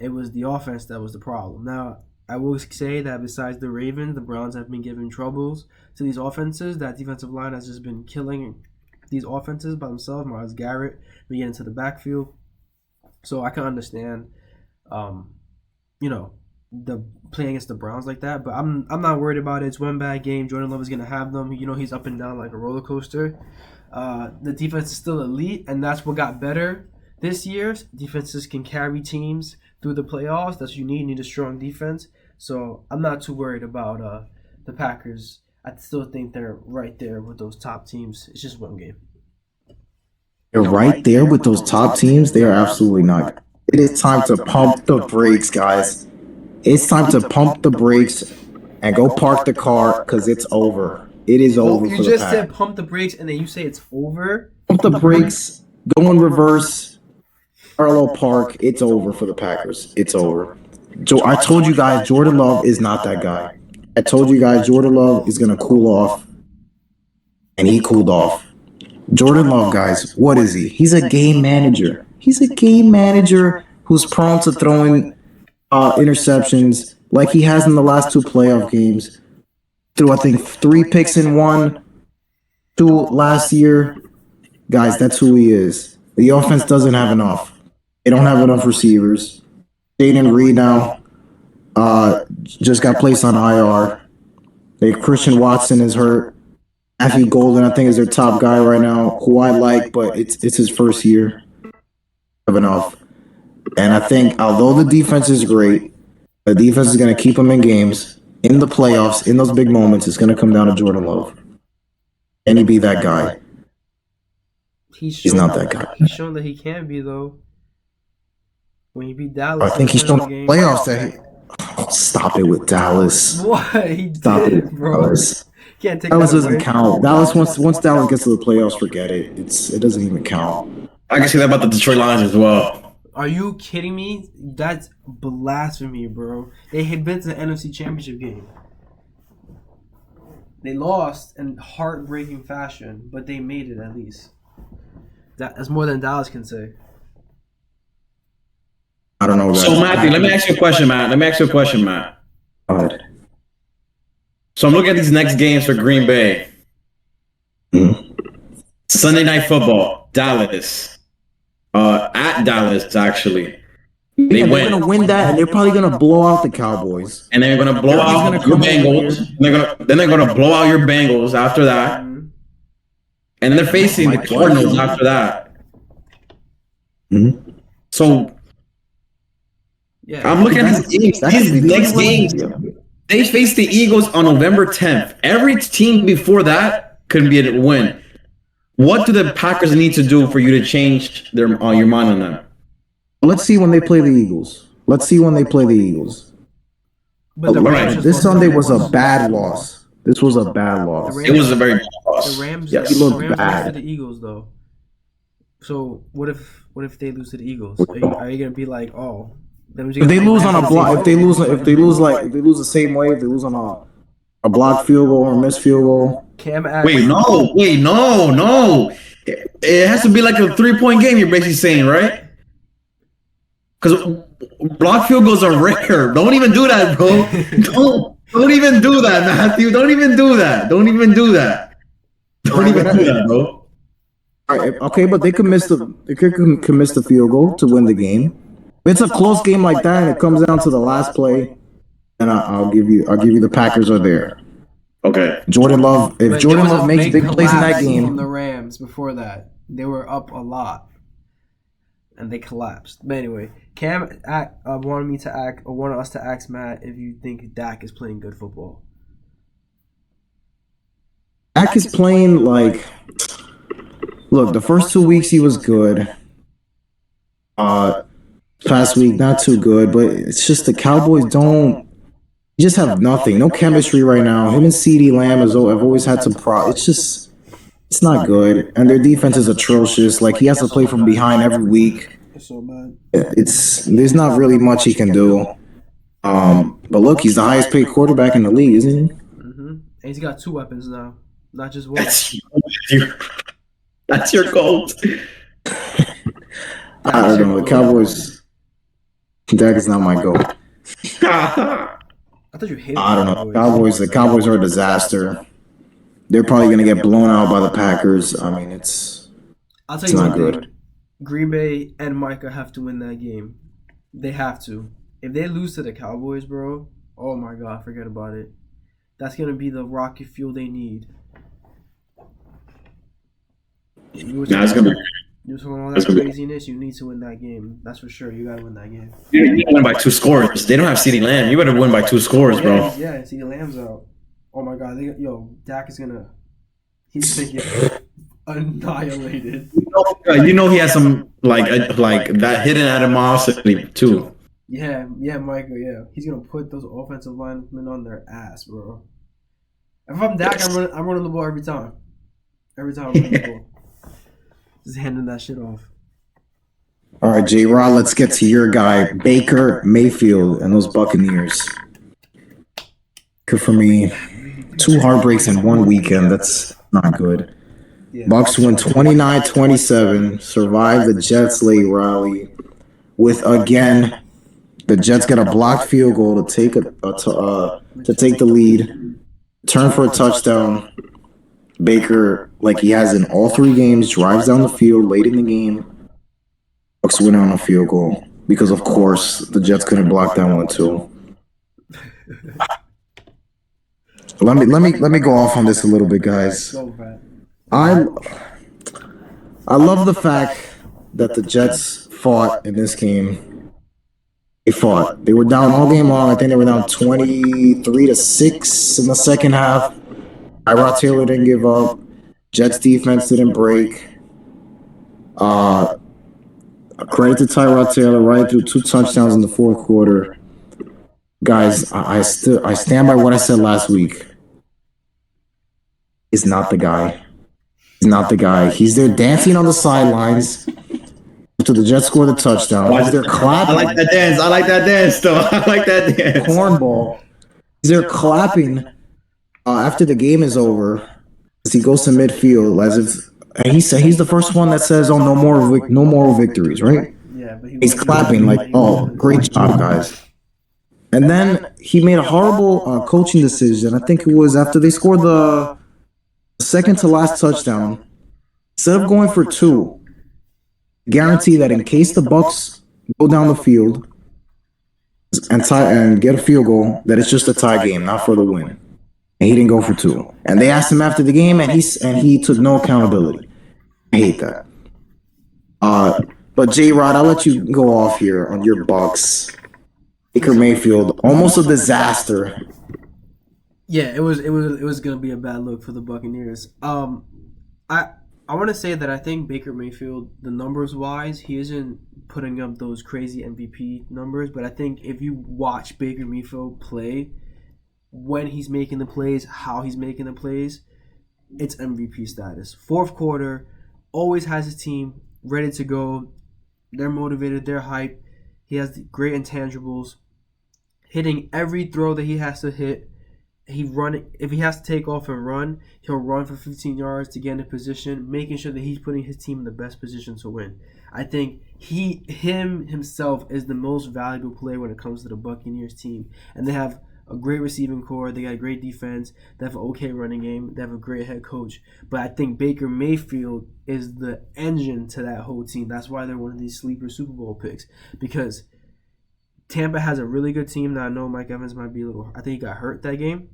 Speaker 3: It was the offense that was the problem. Now, I will say that besides the Ravens, the Browns have been giving troubles to these offenses. That defensive line has just been killing these offenses by themselves. Myles Garrett, we get into the backfield. So I can understand, you know, the playing against the Browns like that. But I'm not worried about it. It's one bad game. Jordan Love is gonna have them. You know, he's up and down like a roller coaster. The defense is still elite, and that's what got better this year. Defenses can carry teams through the playoffs. That's what you need. You need a strong defense. So I'm not too worried about the Packers. I still think they're right there with those top teams. It's just one game.
Speaker 2: They're right there with those top teams. They are absolutely not. It is time to pump the brakes, guys. It's time to pump the brakes and go park the car because it's over. It is over.
Speaker 3: You just said pump the brakes and then you say it's over?
Speaker 2: Pump the brakes, go in reverse, parallel park. It's over for the Packers. It's over. I told you guys Jordan Love is not that guy. I told you guys Jordan Love is going to cool off, and he cooled off. Jordan Love, guys, what is he? He's a game manager. He's a game manager who's prone to throwing interceptions like he has in the last two playoff games. Threw, I think, 3 picks in 1, 2 last year. Guys, that's who he is. The offense doesn't have enough. They don't have enough receivers. Jaden Reed now just got placed on IR. Christian Watson is hurt. Matthew Golden, I think, is their top guy right now, who I like, but it's his first year. Have enough. And I think, although the defense is great, the defense is going to keep them in games, in the playoffs, in those big moments. It's going to come down to Jordan Love. Can he be that guy? He's not that guy.
Speaker 3: He's shown that he can be, though. When he beat Dallas,
Speaker 2: I think he's shown in the playoffs that he... Oh, stop it with Dallas.
Speaker 3: What? He
Speaker 2: Stop
Speaker 3: did,
Speaker 2: it,
Speaker 3: bro.
Speaker 2: Dallas.
Speaker 3: Can't take
Speaker 2: Dallas
Speaker 3: that
Speaker 2: doesn't
Speaker 3: away.
Speaker 2: count. Dallas once Dallas gets to the playoffs, forget it. It doesn't even count.
Speaker 1: I can say that about the Detroit Lions as well.
Speaker 3: Are you kidding me? That's blasphemy, bro. They had been to the NFC Championship game. They lost in heartbreaking fashion, but they made it at least. That's more than Dallas can say.
Speaker 2: I don't know.
Speaker 1: So, Matthew, let me ask you a question, Matt.
Speaker 2: Go ahead.
Speaker 1: So I'm looking at these next games for Green Bay. Sunday Night Football, Dallas. At Dallas, actually. They're
Speaker 2: going to win that, and they're probably going to blow out the Cowboys.
Speaker 1: And they're going to blow out your Bengals. Then they're going to blow out your Bengals after that. And then they're facing the Cardinals after that. So I'm looking at these next games. They face the Eagles on November 10th. Every team before that could be a win. What do the Packers need to do for you to change your mind on them?
Speaker 2: Let's see when they play the Eagles. But this Sunday was a bad loss. This was a bad loss.
Speaker 1: It was a very bad loss.
Speaker 3: The Rams,
Speaker 2: Yes.
Speaker 3: the
Speaker 2: Looked
Speaker 3: Rams
Speaker 2: bad.
Speaker 3: lost to the Eagles, though. So what if they lose to the Eagles? Are you gonna be like, oh?
Speaker 2: If they lose on a block, if they lose the same way, if they lose on a blocked field goal or a missed field goal.
Speaker 1: Wait, no. It has to be like a 3-point game. You're basically saying, right? Because blocked field goals are rare. Don't even do that, bro. Don't even do that, Matthew. Don't even do that, bro.
Speaker 2: All right, okay, but they could miss the field goal to win the game. If it's a close game like that, and it comes down to the last play, then I'll give you the Packers are there.
Speaker 1: Okay.
Speaker 2: Jordan Love. If Jordan Love makes big plays in that
Speaker 3: From
Speaker 2: game,
Speaker 3: the Rams before that, they were up a lot, and they collapsed. But anyway, Cam wanted us to ask Matt if you think Dak is playing good football.
Speaker 2: Dak is playing like. Look, the first 2 weeks he was good. Past week not too good, but it's just the Cowboys just have nothing, no chemistry right now. Him and CeeDee Lamb have always had some it's It's not good, and their defense is atrocious. Like he has to play from behind every week.
Speaker 3: It's so bad.
Speaker 2: There's not really much he can do. But look, he's the highest paid quarterback in the league, isn't he?
Speaker 3: And he's got 2 weapons now, not just one.
Speaker 1: That's your goal.
Speaker 2: I don't know. The Cowboys. Dak is not my goal.
Speaker 3: I thought you hated
Speaker 2: I don't know. The Cowboys are a disaster. They're probably going to get blown out by the Packers. I mean,
Speaker 3: I'll tell
Speaker 2: it's
Speaker 3: you
Speaker 2: not
Speaker 3: one
Speaker 2: good.
Speaker 3: thing. Green Bay and Micah have to win that game. They have to. If they lose to the Cowboys, bro, oh my God, forget about it. That's going to be the rocket fuel they need. You were talking all that craziness. You need to win that game. That's for sure. You got to win that game.
Speaker 1: You win by 2 scores. They don't have CeeDee Lamb. You better win by 2 scores, bro.
Speaker 3: Yeah, CeeDee Lamb's out. Oh my God. Dak is going to... He's going to get annihilated.
Speaker 1: You know he has some, like that hidden animosity, too.
Speaker 3: Yeah, Michael, yeah. He's going to put those offensive linemen on their ass, bro. If I'm Dak, I'm running the ball every time. Every time I'm running the ball. Just handing that shit off.
Speaker 2: All right, J-Rod, let's get to your guy, Baker Mayfield, and those Buccaneers. Good for me. 2 heartbreaks in 1 weekend. That's not good.
Speaker 3: Yeah.
Speaker 2: Bucks win 29-27, survive the Jets' late rally with, again, the Jets get a blocked field goal to take the lead, turn for a touchdown. Baker, like he has in all 3 games, drives down the field late in the game. Bucks win on a field goal because, of course, the Jets couldn't block that one too. Let me go off on this a little bit, guys. I love the fact that the Jets fought in this game. They fought. They were down all game long. I think they were down 23-6 in the second half. Tyrod Taylor didn't give up. Jets defense didn't break. Credit to Tyrod Taylor, right through 2 touchdowns in the fourth quarter. Guys, I stand by what I said last week. He's not the guy. He's not the guy. He's there dancing on the sidelines after the Jets score the touchdown. He's there clapping.
Speaker 1: I like that dance, though. I like that dance.
Speaker 2: Cornball. He's there clapping after the game is over as he goes to midfield, as if he's the first one that says, "Oh, no more victories," right?
Speaker 3: Yeah, but
Speaker 2: he's clapping like, "Oh, great job, guys." And then he made a horrible coaching decision. I think it was after they scored the second to last touchdown. Instead of going for 2, guarantee that in case the Bucks go down the field and get a field goal, that it's just a tie game, not for the win. And he didn't go for 2. And they asked him after the game, and he took no accountability. I hate that. But J-Rod, I'll let you go off here on your Bucks. Baker Mayfield, almost a disaster.
Speaker 3: Yeah, it was gonna be a bad look for the Buccaneers. I want to say that I think Baker Mayfield, the numbers wise, he isn't putting up those crazy MVP numbers, but I think if you watch Baker Mayfield play, when he's making the plays, how he's making the plays, it's MVP status. Fourth quarter, always has his team ready to go. They're motivated, they're hyped. He has great intangibles. Hitting every throw that he has to hit. If he has to take off and run, he'll run for 15 yards to get into position, making sure that he's putting his team in the best position to win. I think himself is the most valuable player when it comes to the Buccaneers team. And they have a great receiving core. They got a great defense. They have an okay running game. They have a great head coach. But I think Baker Mayfield is the engine to that whole team. That's why they're one of these sleeper Super Bowl picks. Because Tampa has a really good team. Now I know Mike Evans might be a little... I think he got hurt that game.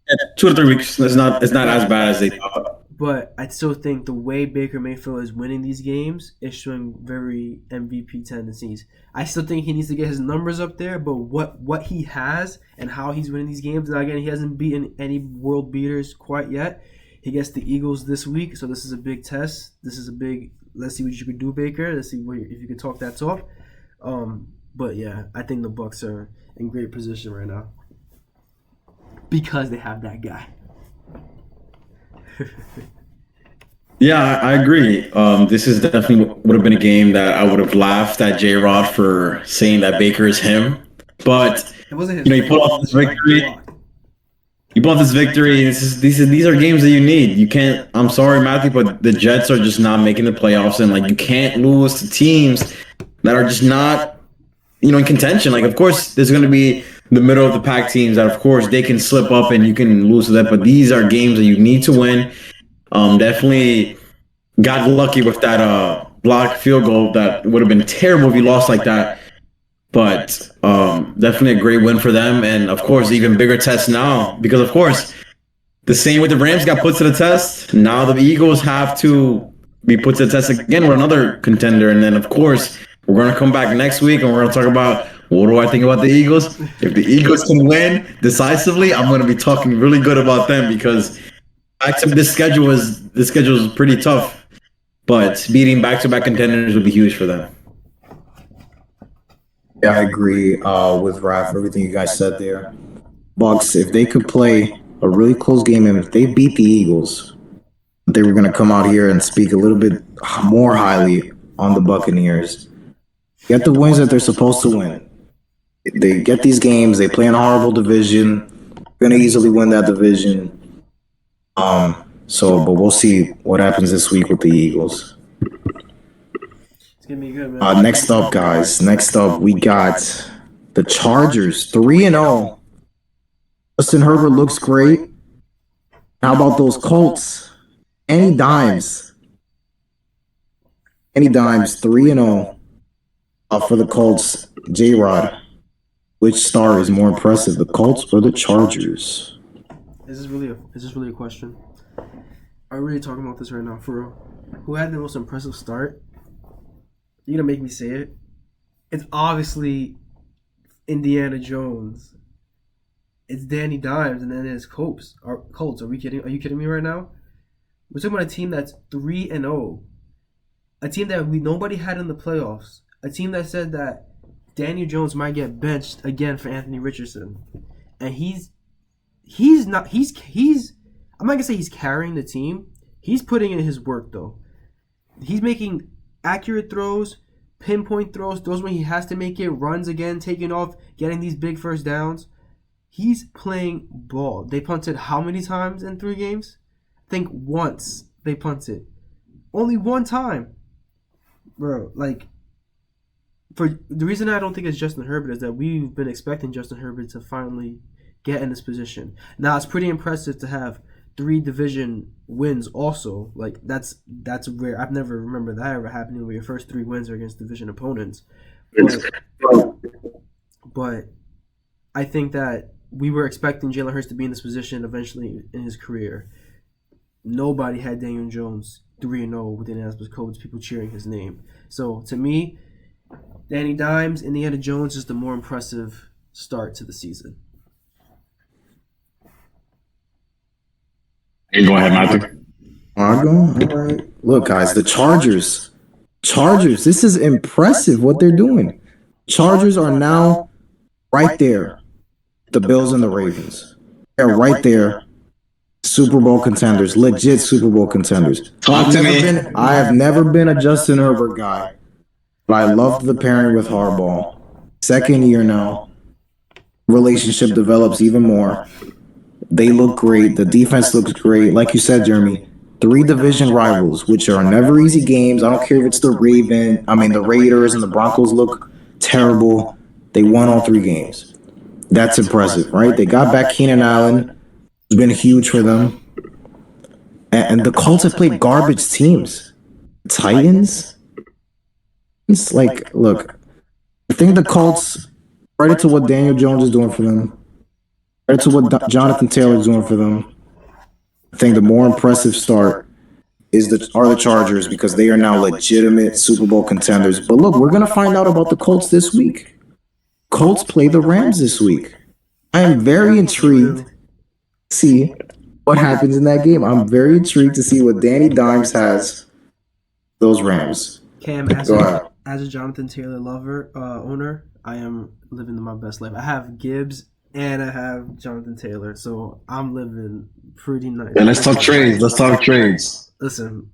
Speaker 1: Yeah, 2 to 3 weeks. It's not as bad as they thought.
Speaker 3: But I still think the way Baker Mayfield is winning these games is showing very MVP tendencies. I still think he needs to get his numbers up there, but what he has and how he's winning these games, and again, he hasn't beaten any world beaters quite yet. He gets the Eagles this week, so this is a big test. This is a big, let's see what you can do, Baker. Let's see if you can talk that talk. But yeah, I think the Bucs are in great position right now because they have that guy.
Speaker 1: Yeah, I agree. This is definitely would have been a game that I would have laughed at J Rod for saying that Baker is him. But
Speaker 3: It wasn't his
Speaker 1: you know, you
Speaker 3: fault.
Speaker 1: pull
Speaker 3: It
Speaker 1: off
Speaker 3: was
Speaker 1: this
Speaker 3: just like
Speaker 1: victory.
Speaker 3: blocked.
Speaker 1: You pull off this victory. These are games that you need. You can't. I'm sorry, Matthew, but the Jets are just not making the playoffs, and like you can't lose to teams that are just not in contention. Like, of course, there's going to be the middle of the pack teams that, of course, they can slip up and you can lose to that. But these are games that you need to win. Definitely got lucky with that blocked field goal. That would have been terrible if you lost like that. But definitely a great win for them, and of course, even bigger test now because, of course, the same with the Rams got put to the test. Now the Eagles have to be put to the test again with another contender, and then of course we're gonna come back next week and we're gonna talk about what do I think about the Eagles. If the Eagles can win decisively, I'm gonna be talking really good about them because this schedule is pretty tough, but beating back-to-back contenders would be huge for them.
Speaker 2: Yeah, I agree with Raf, everything you guys said there. Bucks, if they could play a really close game and if they beat the Eagles, they were going to come out here and speak a little bit more highly on the Buccaneers. Get the wins that they're supposed to win. They get these games, they play in a horrible division, going to easily win that division. But we'll see what happens this week with the Eagles.
Speaker 3: It's gonna be good, man.
Speaker 2: Next up, guys. Next up, we got the Chargers, 3-0. Justin Herbert looks great. How about those Colts? Any dimes? 3-0 for the Colts. J-Rod, which star is more impressive, the Colts or the Chargers?
Speaker 3: Is this really a question? Are we really talking about this right now, for real? Who had the most impressive start? You're gonna make me say it. It's obviously Indiana Jones. It's Danny Dimes, and then it's Colts. Are we kidding? Are you kidding me right now? We're talking about a team that's 3-0, a team that nobody had in the playoffs, a team that said that Daniel Jones might get benched again for Anthony Richardson, and he's not. I'm not gonna say he's carrying the team. He's putting in his work though. He's making accurate throws, pinpoint throws when he has to make it, runs again, taking off, getting these big first downs. He's playing ball. They punted how many times in 3 games? I think once they punted. Only one time. Bro, like, for the reason I don't think it's Justin Herbert is that we've been expecting Justin Herbert to finally get in this position. Now, it's pretty impressive to have 3 division wins also. Like, that's rare. I've never remembered that ever happening where your first 3 wins are against division opponents. But I think that we were expecting Jalen Hurts to be in this position eventually in his career. Nobody had Daniel Jones 3-0 within Indianapolis Colts, people cheering his name. So, to me, Danny Dimes, Indiana Jones is the more impressive start to the season.
Speaker 1: Go ahead, Matthew.
Speaker 2: All right. Look, guys, the Chargers. This is impressive what they're doing. Chargers are now right there. The Bills and the Ravens. They're right there. Super Bowl contenders. Legit Super Bowl contenders. I have never been a Justin Herbert guy, but I loved the pairing with Harbaugh. Second year now. Relationship develops even more. They look great. The defense looks great. Like you said, Jeremy, 3 division rivals, which are never easy games. I don't care if it's the Raiders and the Broncos look terrible. They won all 3 games. That's impressive, right? They got back Keenan Allen. It's been huge for them. And the Colts have played garbage teams. Titans? It's like, look, I think the Colts, credit to what Daniel Jones is doing for them. Credit to what Jonathan Taylor is doing for them. I think the more impressive start are the Chargers because they are now legitimate Super Bowl contenders. But look, we're going to find out about the Colts this week. Colts play the Rams this week. I am very intrigued to see what happens in that game. I'm very intrigued to see what Danny Dimes has those Rams.
Speaker 3: Cam, as a Jonathan Taylor owner, I am living my best life. I have Gibbs and I have Jonathan Taylor, so I'm living pretty nice.
Speaker 1: Yeah, let's talk trades. Listen,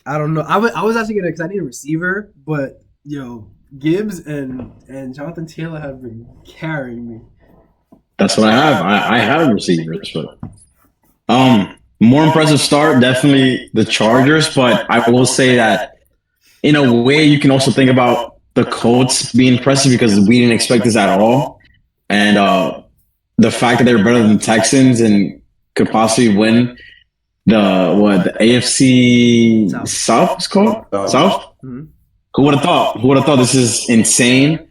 Speaker 3: I don't know. I was actually gonna because I need a receiver, but Gibbs and Jonathan Taylor have been carrying me.
Speaker 1: That's what I have. I have receivers, but more impressive start definitely the Chargers. But I will say that in a way you can also think about the Colts being impressive because we didn't expect this at all, and the fact that they were better than the Texans and could possibly win the AFC South is called South.
Speaker 3: Mm-hmm.
Speaker 1: Who would have thought? Who would have thought? This is insane.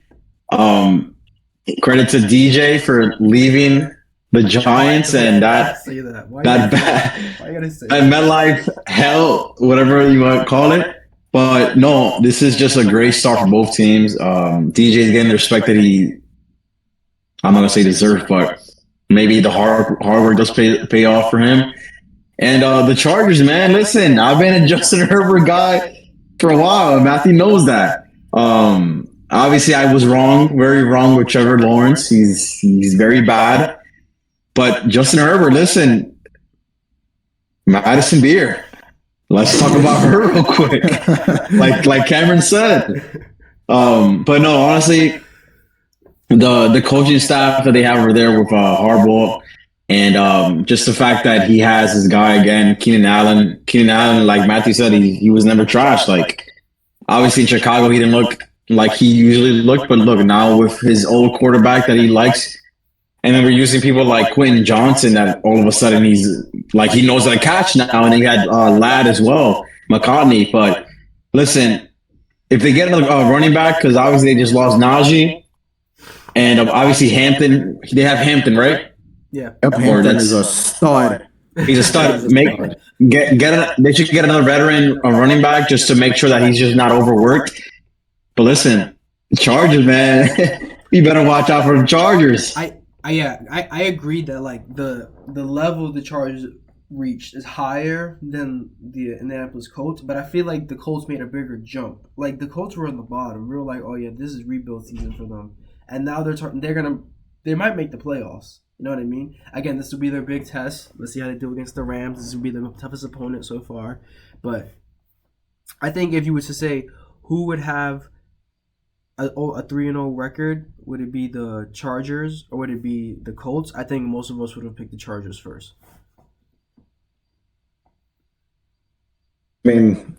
Speaker 1: Credit to DJ for leaving the Giants and that
Speaker 3: Say that. Why
Speaker 1: that
Speaker 3: Why you gotta say
Speaker 1: that MetLife hell, whatever you want to call it. But no, this is just a great start for both teams. DJ is getting the respect that I'm not gonna say deserves, but maybe the hard work does pay off for him. And the Chargers, man, listen, I've been a Justin Herbert guy for a while. Matthew knows that. Obviously, I was wrong, very wrong with Trevor Lawrence. He's very bad. But Justin Herbert, listen, Madison Beer. Let's talk about her real quick. like Cameron said. But no, honestly, the coaching staff that they have over there with Harbaugh, and just the fact that he has his guy again, Keenan Allen. Keenan Allen, like Matthew said, he was never trashed. Like obviously in Chicago, he didn't look like he usually looked, but look now with his old quarterback that he likes. And then we're using people like Quentin Johnson that all of a sudden he's like he knows how to catch now, and he had Ladd as well, McCartney. But listen, if they get another running back, because obviously they just lost Najee, and obviously Hampton, they have Hampton, right?
Speaker 3: Yeah,
Speaker 2: Hampton is a stud.
Speaker 1: He's a stud. They should get another veteran running back just to make sure that he's just not overworked. But listen, the Chargers, man, you better watch out for the Chargers.
Speaker 3: I agree that like the level the Chargers reached is higher than the Indianapolis Colts, but I feel like the Colts made a bigger jump. Like the Colts were on the bottom. We were like, oh yeah, this is rebuild season for them, and now they might make the playoffs. You know what I mean? Again, this will be their big test. Let's see how they do against the Rams. This will be the toughest opponent so far. But I think if you were to say who would have a 3-0 record, would it be the Chargers or would it be the Colts? I think most of us would have picked the Chargers first.
Speaker 2: I mean,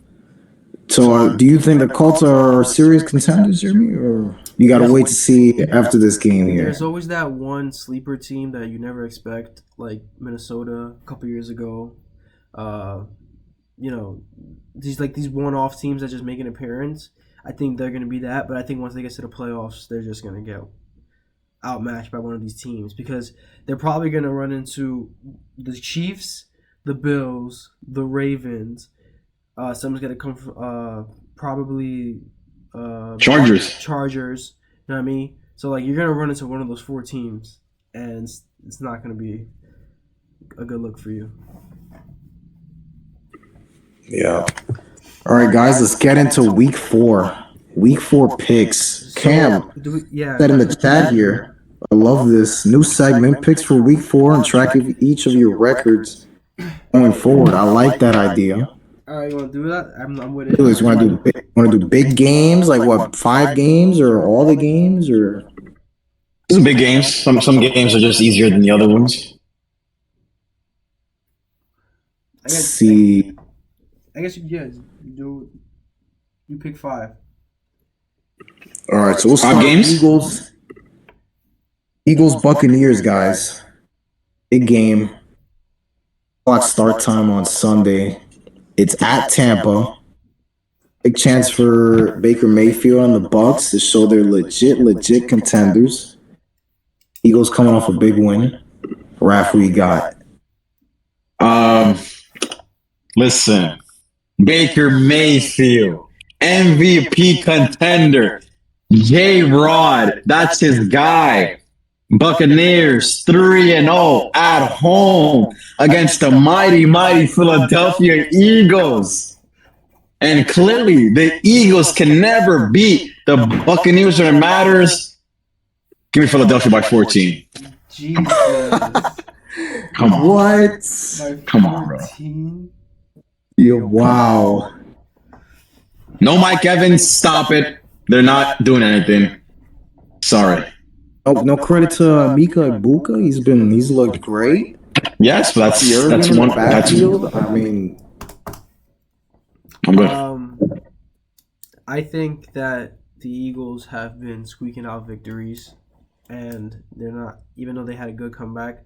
Speaker 2: so do you think the Colts are serious contenders, Jeremy, or you got to wait to see after this game here?
Speaker 3: There's always that one sleeper team that you never expect, like Minnesota a couple years ago. These one-off teams that just make an appearance. I think they're going to be that, but I think once they get to the playoffs, they're just going to get outmatched by one of these teams because they're probably going to run into the Chiefs, the Bills, the Ravens. Someone's going to come from probably
Speaker 1: Chargers.
Speaker 3: You know what I mean? So like you're going to run into one of those four teams, and it's not going to be a good look for you.
Speaker 2: Yeah. All right, guys, let's get into week 4. Week 4 picks. Cam, said in the chat here, I love this new segment, picks for week 4 and track each of your records going forward. I like that idea.
Speaker 3: All right, you want to do that? I'm with it.
Speaker 2: You want to do big games, like what, 5 games or all the games, or?
Speaker 1: These are big games. Some games are just easier than the other ones.
Speaker 2: Let's see.
Speaker 3: I guess you pick 5.
Speaker 2: All right, so we'll start
Speaker 1: 5 games.
Speaker 2: Eagles Buccaneers, guys. Big game. Clock start time on Sunday. It's at Tampa. Big chance for Baker Mayfield and the Bucs to show they're legit contenders. Eagles coming off a big win. Raph, who you got?
Speaker 1: Listen. Baker Mayfield, MVP contender. J-Rod, that's his guy. Buccaneers 3-0 at home against the mighty Philadelphia Eagles. And clearly, the Eagles can never beat the Buccaneers when it matters. Give me Philadelphia by 14.
Speaker 3: Jesus.
Speaker 2: Come on. What?
Speaker 1: Come on, bro.
Speaker 2: Yeah, wow.
Speaker 1: No Mike Evans, stop it. They're not doing anything. Sorry.
Speaker 2: Oh, no credit to Mika Ibuka. He's looked great.
Speaker 1: Yes, but that's
Speaker 2: In the
Speaker 1: one.
Speaker 2: backfield. I mean,
Speaker 1: I'm good.
Speaker 3: I think that the Eagles have been squeaking out victories, and they're not. Even though they had a good comeback,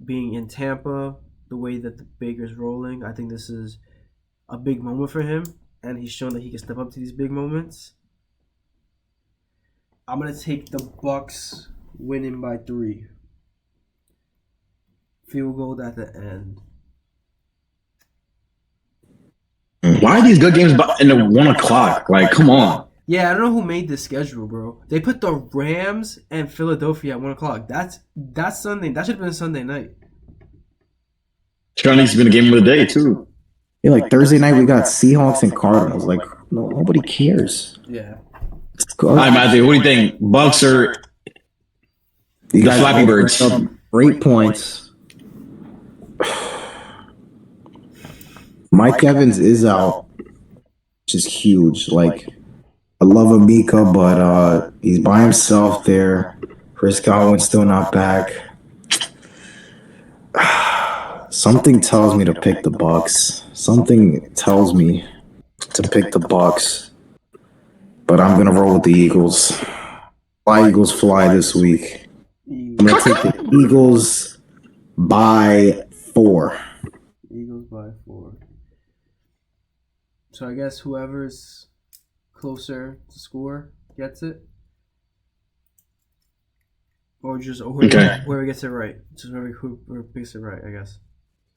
Speaker 3: being in Tampa, the way that the Baker's rolling, I think this is a big moment for him, and he's shown that he can step up to these big moments. I'm gonna take the Bucks winning by 3. Field goal at the end.
Speaker 1: Why are these good games in the 1 o'clock? Like, come on.
Speaker 3: Yeah, I don't know who made this schedule, bro. They put the Rams and Philadelphia at 1 o'clock. That's Sunday. That should have been Sunday night.
Speaker 1: Sure needs to be the game of the day too.
Speaker 2: yeah, like Thursday night we got Seahawks and Cardinals. Like, nobody cares.
Speaker 3: Yeah.
Speaker 1: All right, Matthew, what do you think? Bucks or
Speaker 2: You
Speaker 1: the
Speaker 2: guys
Speaker 1: Flappy
Speaker 2: both
Speaker 1: Birds?
Speaker 2: put up great points. Mike Evans is out, which is huge. Like, I love Amika, but he's by himself there. Chris Godwin's still not back. Something tells me to pick the Bucks. Something tells me to pick the Bucks. But I'm gonna roll with the Eagles. Fly Eagles fly this week. I'm gonna take the Eagles by 4.
Speaker 3: Eagles by 4. So I guess whoever's closer to score gets it. Or just whoever gets it right. Just whoever picks it right, I guess.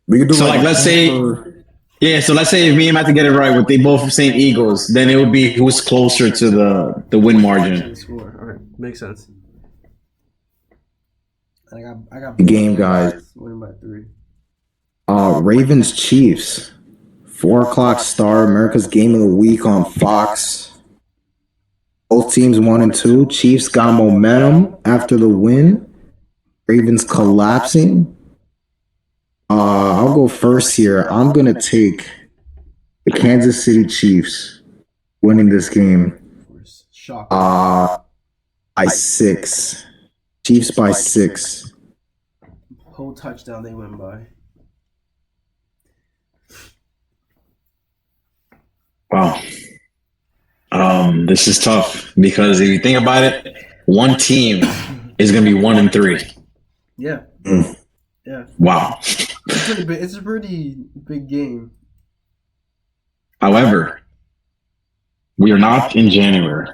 Speaker 2: We could do
Speaker 1: So, like, let's say, so let's say if me and Matt to get it right with they both saying Eagles, then it would be who's closer to the win margin.
Speaker 3: Score. All right, makes sense. I got
Speaker 2: the game, guys.
Speaker 3: Winning by 3.
Speaker 2: Ravens Chiefs. 4 o'clock start. America's game of the week on Fox. Both teams 1 and 2. Chiefs got momentum after the win. Ravens collapsing. I'll go first here. I'm gonna take the Kansas City Chiefs winning this game.
Speaker 3: Shock.
Speaker 2: By 6. Chiefs by 6.
Speaker 3: Whole touchdown they went by.
Speaker 1: Wow. This is tough because if you think about it, one team is going to be 1 and 3.
Speaker 3: Yeah. Yeah.
Speaker 1: Wow.
Speaker 3: It's a pretty big game.
Speaker 1: However, we are not in January.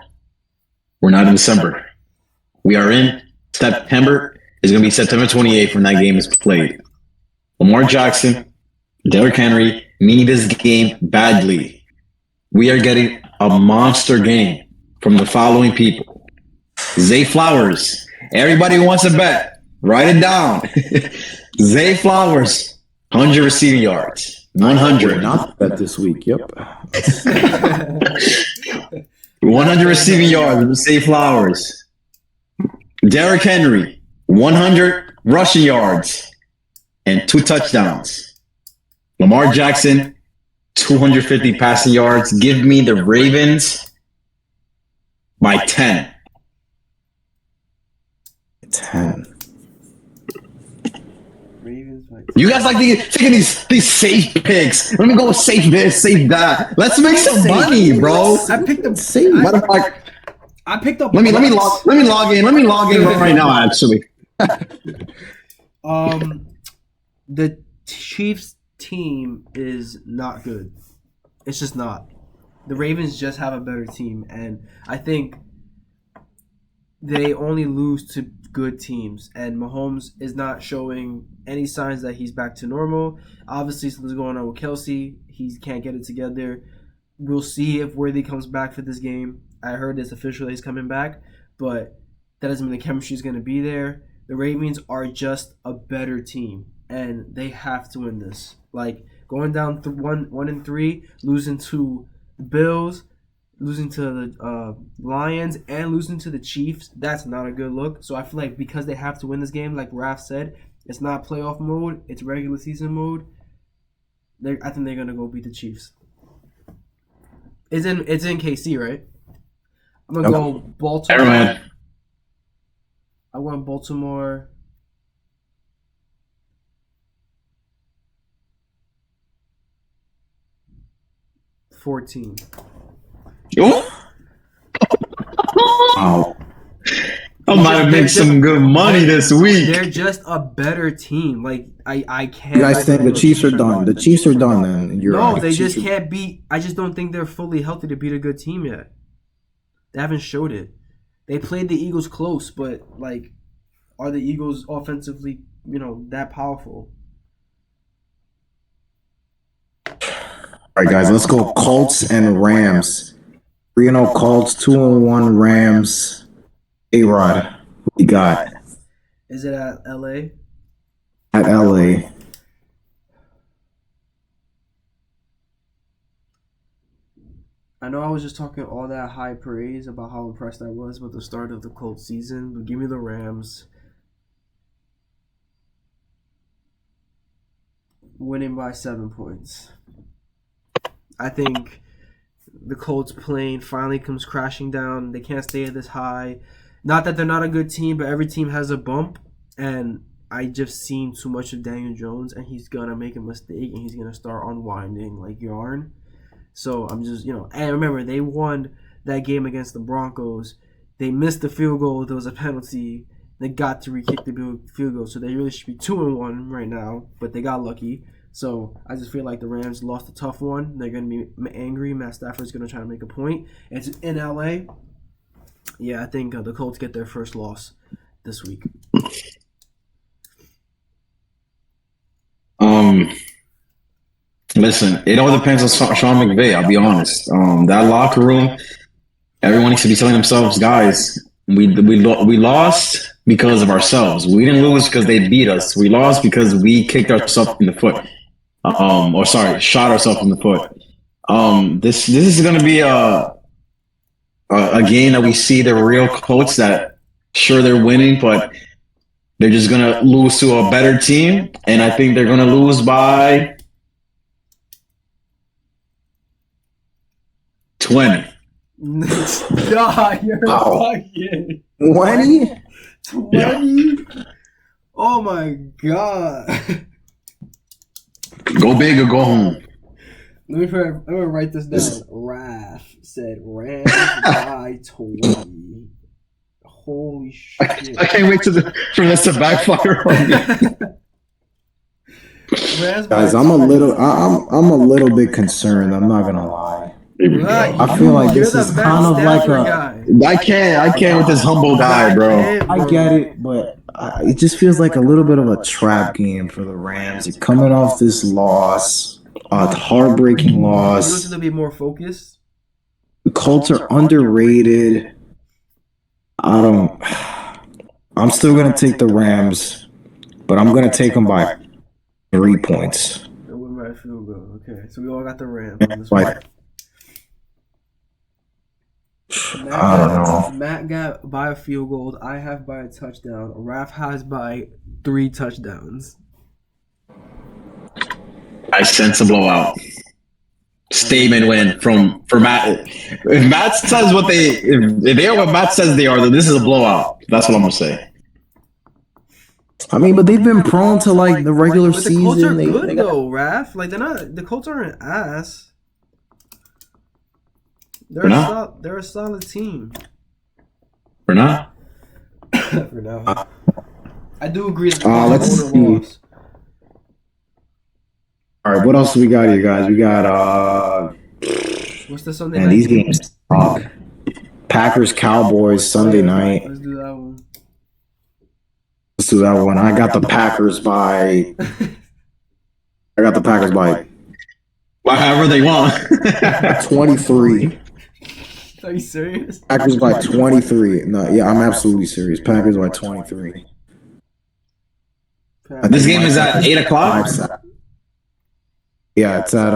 Speaker 1: We're not in December. We are in September. It's going to be September 28th when that game is played. Lamar Jackson, Derrick Henry need this game badly. We are getting a monster game from the following people. Zay Flowers. Everybody who wants to bet, write it down. Zay Flowers, 100 receiving yards. 100.
Speaker 2: Not bet this week. Yep.
Speaker 1: 100 receiving yards with Zay Flowers. Derrick Henry, 100 rushing yards and 2 touchdowns. Lamar Jackson, 250 passing yards. Give me the Ravens by 10.
Speaker 2: 10.
Speaker 3: Ravens by 10.
Speaker 1: You guys like taking these safe picks. Let me go with safe this, safe that. Let's make some money, bro.
Speaker 3: I picked up. I picked up.
Speaker 1: Let me log in. Let me log in right now. Actually,
Speaker 3: the Chiefs team is not good. It's just not. The Ravens just have a better team, and I think they only lose to good teams. And Mahomes is not showing any signs that he's back to normal. Obviously, something's going on with Kelsey. He can't get it together. We'll see if Worthy comes back for this game. I heard it's official that he's coming back, but that doesn't mean the chemistry is going to be there. The Ravens are just a better team, and they have to win this. Like, going down 1 and 3, losing to the Bills, losing to the Lions, and losing to the Chiefs, that's not a good look. So I feel like because they have to win this game, like Raph said, it's not playoff mode, it's regular season mode. I think they're going to go beat the Chiefs. It's in KC, right? I'm gonna go Baltimore.
Speaker 1: Arrowhead.
Speaker 3: I want Baltimore. $14.
Speaker 1: Wow. I might have made some good money this week.
Speaker 3: They're just a better team. Like I can't.
Speaker 2: You guys think the Chiefs are done? The Chiefs are done. Then you're
Speaker 3: no,
Speaker 2: right.
Speaker 3: they just can't beat. I just don't think they're fully healthy to beat a good team yet. They haven't showed it. They played the Eagles close, but like, are the Eagles offensively, that powerful?
Speaker 2: All right, guys, let's go Colts and Rams. 3-0 Colts, 2-1 Rams. A-Rod, who you got?
Speaker 3: Is it at LA?
Speaker 2: At LA.
Speaker 3: I know I was just talking all that high praise about how impressed I was with the start of the Colts season, but give me the Rams. Winning by 7 points. I think the Colts plane finally comes crashing down. They can't stay this high. Not that they're not a good team, but every team has a bump. And I just seen too much of Daniel Jones, and he's going to make a mistake, and he's going to start unwinding like yarn. So I'm just, and remember, they won that game against the Broncos. They missed the field goal. There was a penalty. They got to re-kick the field goal. So they really should be 2-1 right now, but they got lucky. So I just feel like the Rams lost a tough one. They're going to be angry. Matt Stafford's going to try to make a point. It's in LA. Yeah, I think the Colts get their first loss this week.
Speaker 1: Listen, it all depends on Sean McVay. I'll be honest. That locker room, everyone needs to be telling themselves, guys, we lost because of ourselves. We didn't lose because they beat us. We lost because we kicked ourselves in the foot. Shot ourselves in the foot. This is going to be a game that we see the real Colts that sure they're winning, but they're just going to lose to a better team, and I think they're going to lose by 20.
Speaker 3: God, you're fucking
Speaker 2: 20?
Speaker 3: 20?
Speaker 1: Yeah.
Speaker 3: Oh my God.
Speaker 1: Go big or go home.
Speaker 3: Let me write this down. Raph said Rams by 20. Holy shit.
Speaker 1: I can't wait for this to backfire on me.
Speaker 2: Guys, I'm a little bit concerned. I'm not gonna lie. I feel like this is kind of like
Speaker 1: I can't with this humble guy, bro.
Speaker 2: I get it, but it just feels like a little bit of a trap game for the Rams. You're coming off this loss, a heartbreaking loss.
Speaker 3: You want to be more focused?
Speaker 2: The Colts are underrated. I'm still gonna take the Rams, but I'm gonna take them by 3 points.
Speaker 3: Win by field goal. Okay, so we all got the Rams.
Speaker 2: I don't know.
Speaker 3: Matt got by a field goal. I have by a touchdown. Raph has by 3 touchdowns.
Speaker 1: I sense a blowout. Statement win for Matt. If Matt says if they are what Matt says they are, then this is a blowout. That's what I'm gonna say.
Speaker 2: I mean, but they've been prone to like the regular
Speaker 3: but the
Speaker 2: season.
Speaker 3: Colts are good though, Raph. Like the Colts aren't ass. They're a solid team.
Speaker 1: For now.
Speaker 3: For now. I do agree that
Speaker 2: let's see. All right, what else do we got here, guys? We got
Speaker 3: what's the Sunday night?
Speaker 2: Man, these games suck. Packers Cowboys Sunday night.
Speaker 3: Let's do that one.
Speaker 2: Let's do that one. I got the Packers by
Speaker 1: However they want.
Speaker 2: 23.
Speaker 3: Are you serious?
Speaker 2: Packers by 23. No, yeah, I'm absolutely serious. Packers by 23.
Speaker 1: This game is at 8 o'clock?
Speaker 2: Yeah, it's at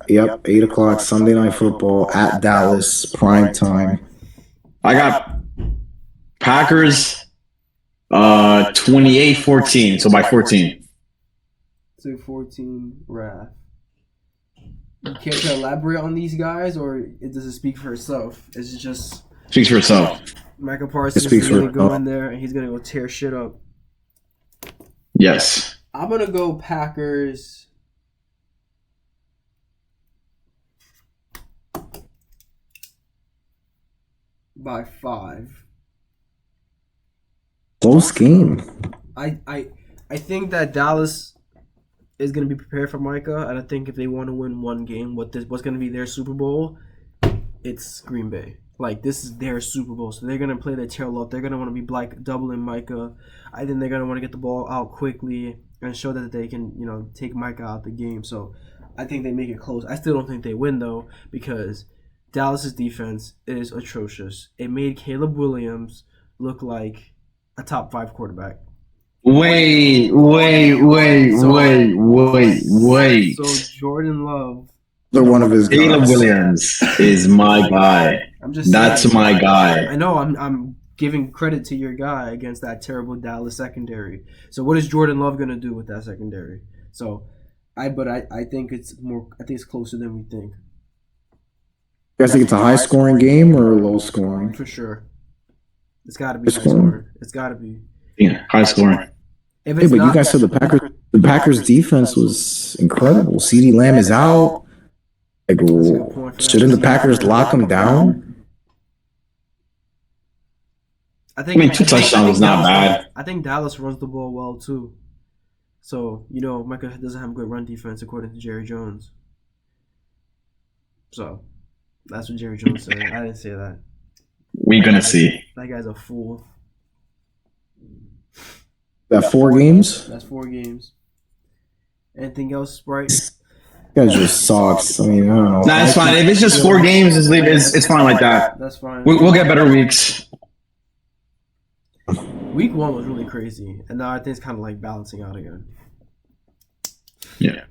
Speaker 2: 8 o'clock Sunday Night Football at Dallas, prime time.
Speaker 1: I got Packers 28-14, so by 14.
Speaker 3: So 14 Raph. You care to elaborate on these guys, or does it speak for itself? Is it just
Speaker 1: Speaks for itself.
Speaker 3: Micah Parsons
Speaker 2: speaks
Speaker 3: is
Speaker 2: for
Speaker 3: gonna go
Speaker 2: itself.
Speaker 3: in there and he's gonna go tear shit up?
Speaker 1: Yes.
Speaker 3: I'm gonna go Packers. By 5.
Speaker 2: Close game.
Speaker 3: I think that Dallas is going to be prepared for Micah, and I think if they want to win one game, what's going to be their Super Bowl, it's Green Bay. Like, this is their Super Bowl, so they're going to play their tail off. They're going to want to be doubling Micah. I think they're going to want to get the ball out quickly and show that they can, take Micah out the game. So I think they make it close. I still don't think they win, though, because Dallas's defense is atrocious. It made Caleb Williams look like a top 5 quarterback.
Speaker 1: Wait.
Speaker 3: So Jordan Love.
Speaker 2: They're one of his guys.
Speaker 1: Caleb Williams is my guy.
Speaker 3: I'm just
Speaker 1: That's
Speaker 3: saying.
Speaker 1: my guy.
Speaker 3: I know. I'm giving credit to your guy against that terrible Dallas secondary. So what is Jordan Love gonna do with that secondary? So, I think it's more. I think it's closer than we think.
Speaker 2: You guys think it's a high scoring game or low scoring?
Speaker 3: For sure. It's got to be high
Speaker 2: scoring.
Speaker 3: scoring. It's got to be.
Speaker 1: Yeah, high scoring.
Speaker 3: If
Speaker 2: Hey,
Speaker 3: it's
Speaker 2: but
Speaker 3: not,
Speaker 2: you guys said the Packers defense was incredible. CeeDee Lamb is out. Like,
Speaker 3: good point for that.
Speaker 2: shouldn't the Packers lock him down?
Speaker 3: I think.
Speaker 1: I mean, 2 touchdowns is not bad.
Speaker 3: I think Dallas runs the ball well too. So Micah doesn't have a good run defense according to Jerry Jones. So that's what Jerry Jones said. I didn't say that.
Speaker 1: We're gonna see.
Speaker 3: That guy's a fool.
Speaker 2: That 4 games?
Speaker 3: That's 4 games. Anything else, Sprite?
Speaker 2: You guys just sucks. I mean, I don't know.
Speaker 1: Nah, it's fine. If it's just 4 games, it's fine like that.
Speaker 3: That's fine.
Speaker 1: We'll get better weeks.
Speaker 3: Week 1 was really crazy, and now I think it's kind of like balancing out again.
Speaker 1: Yeah.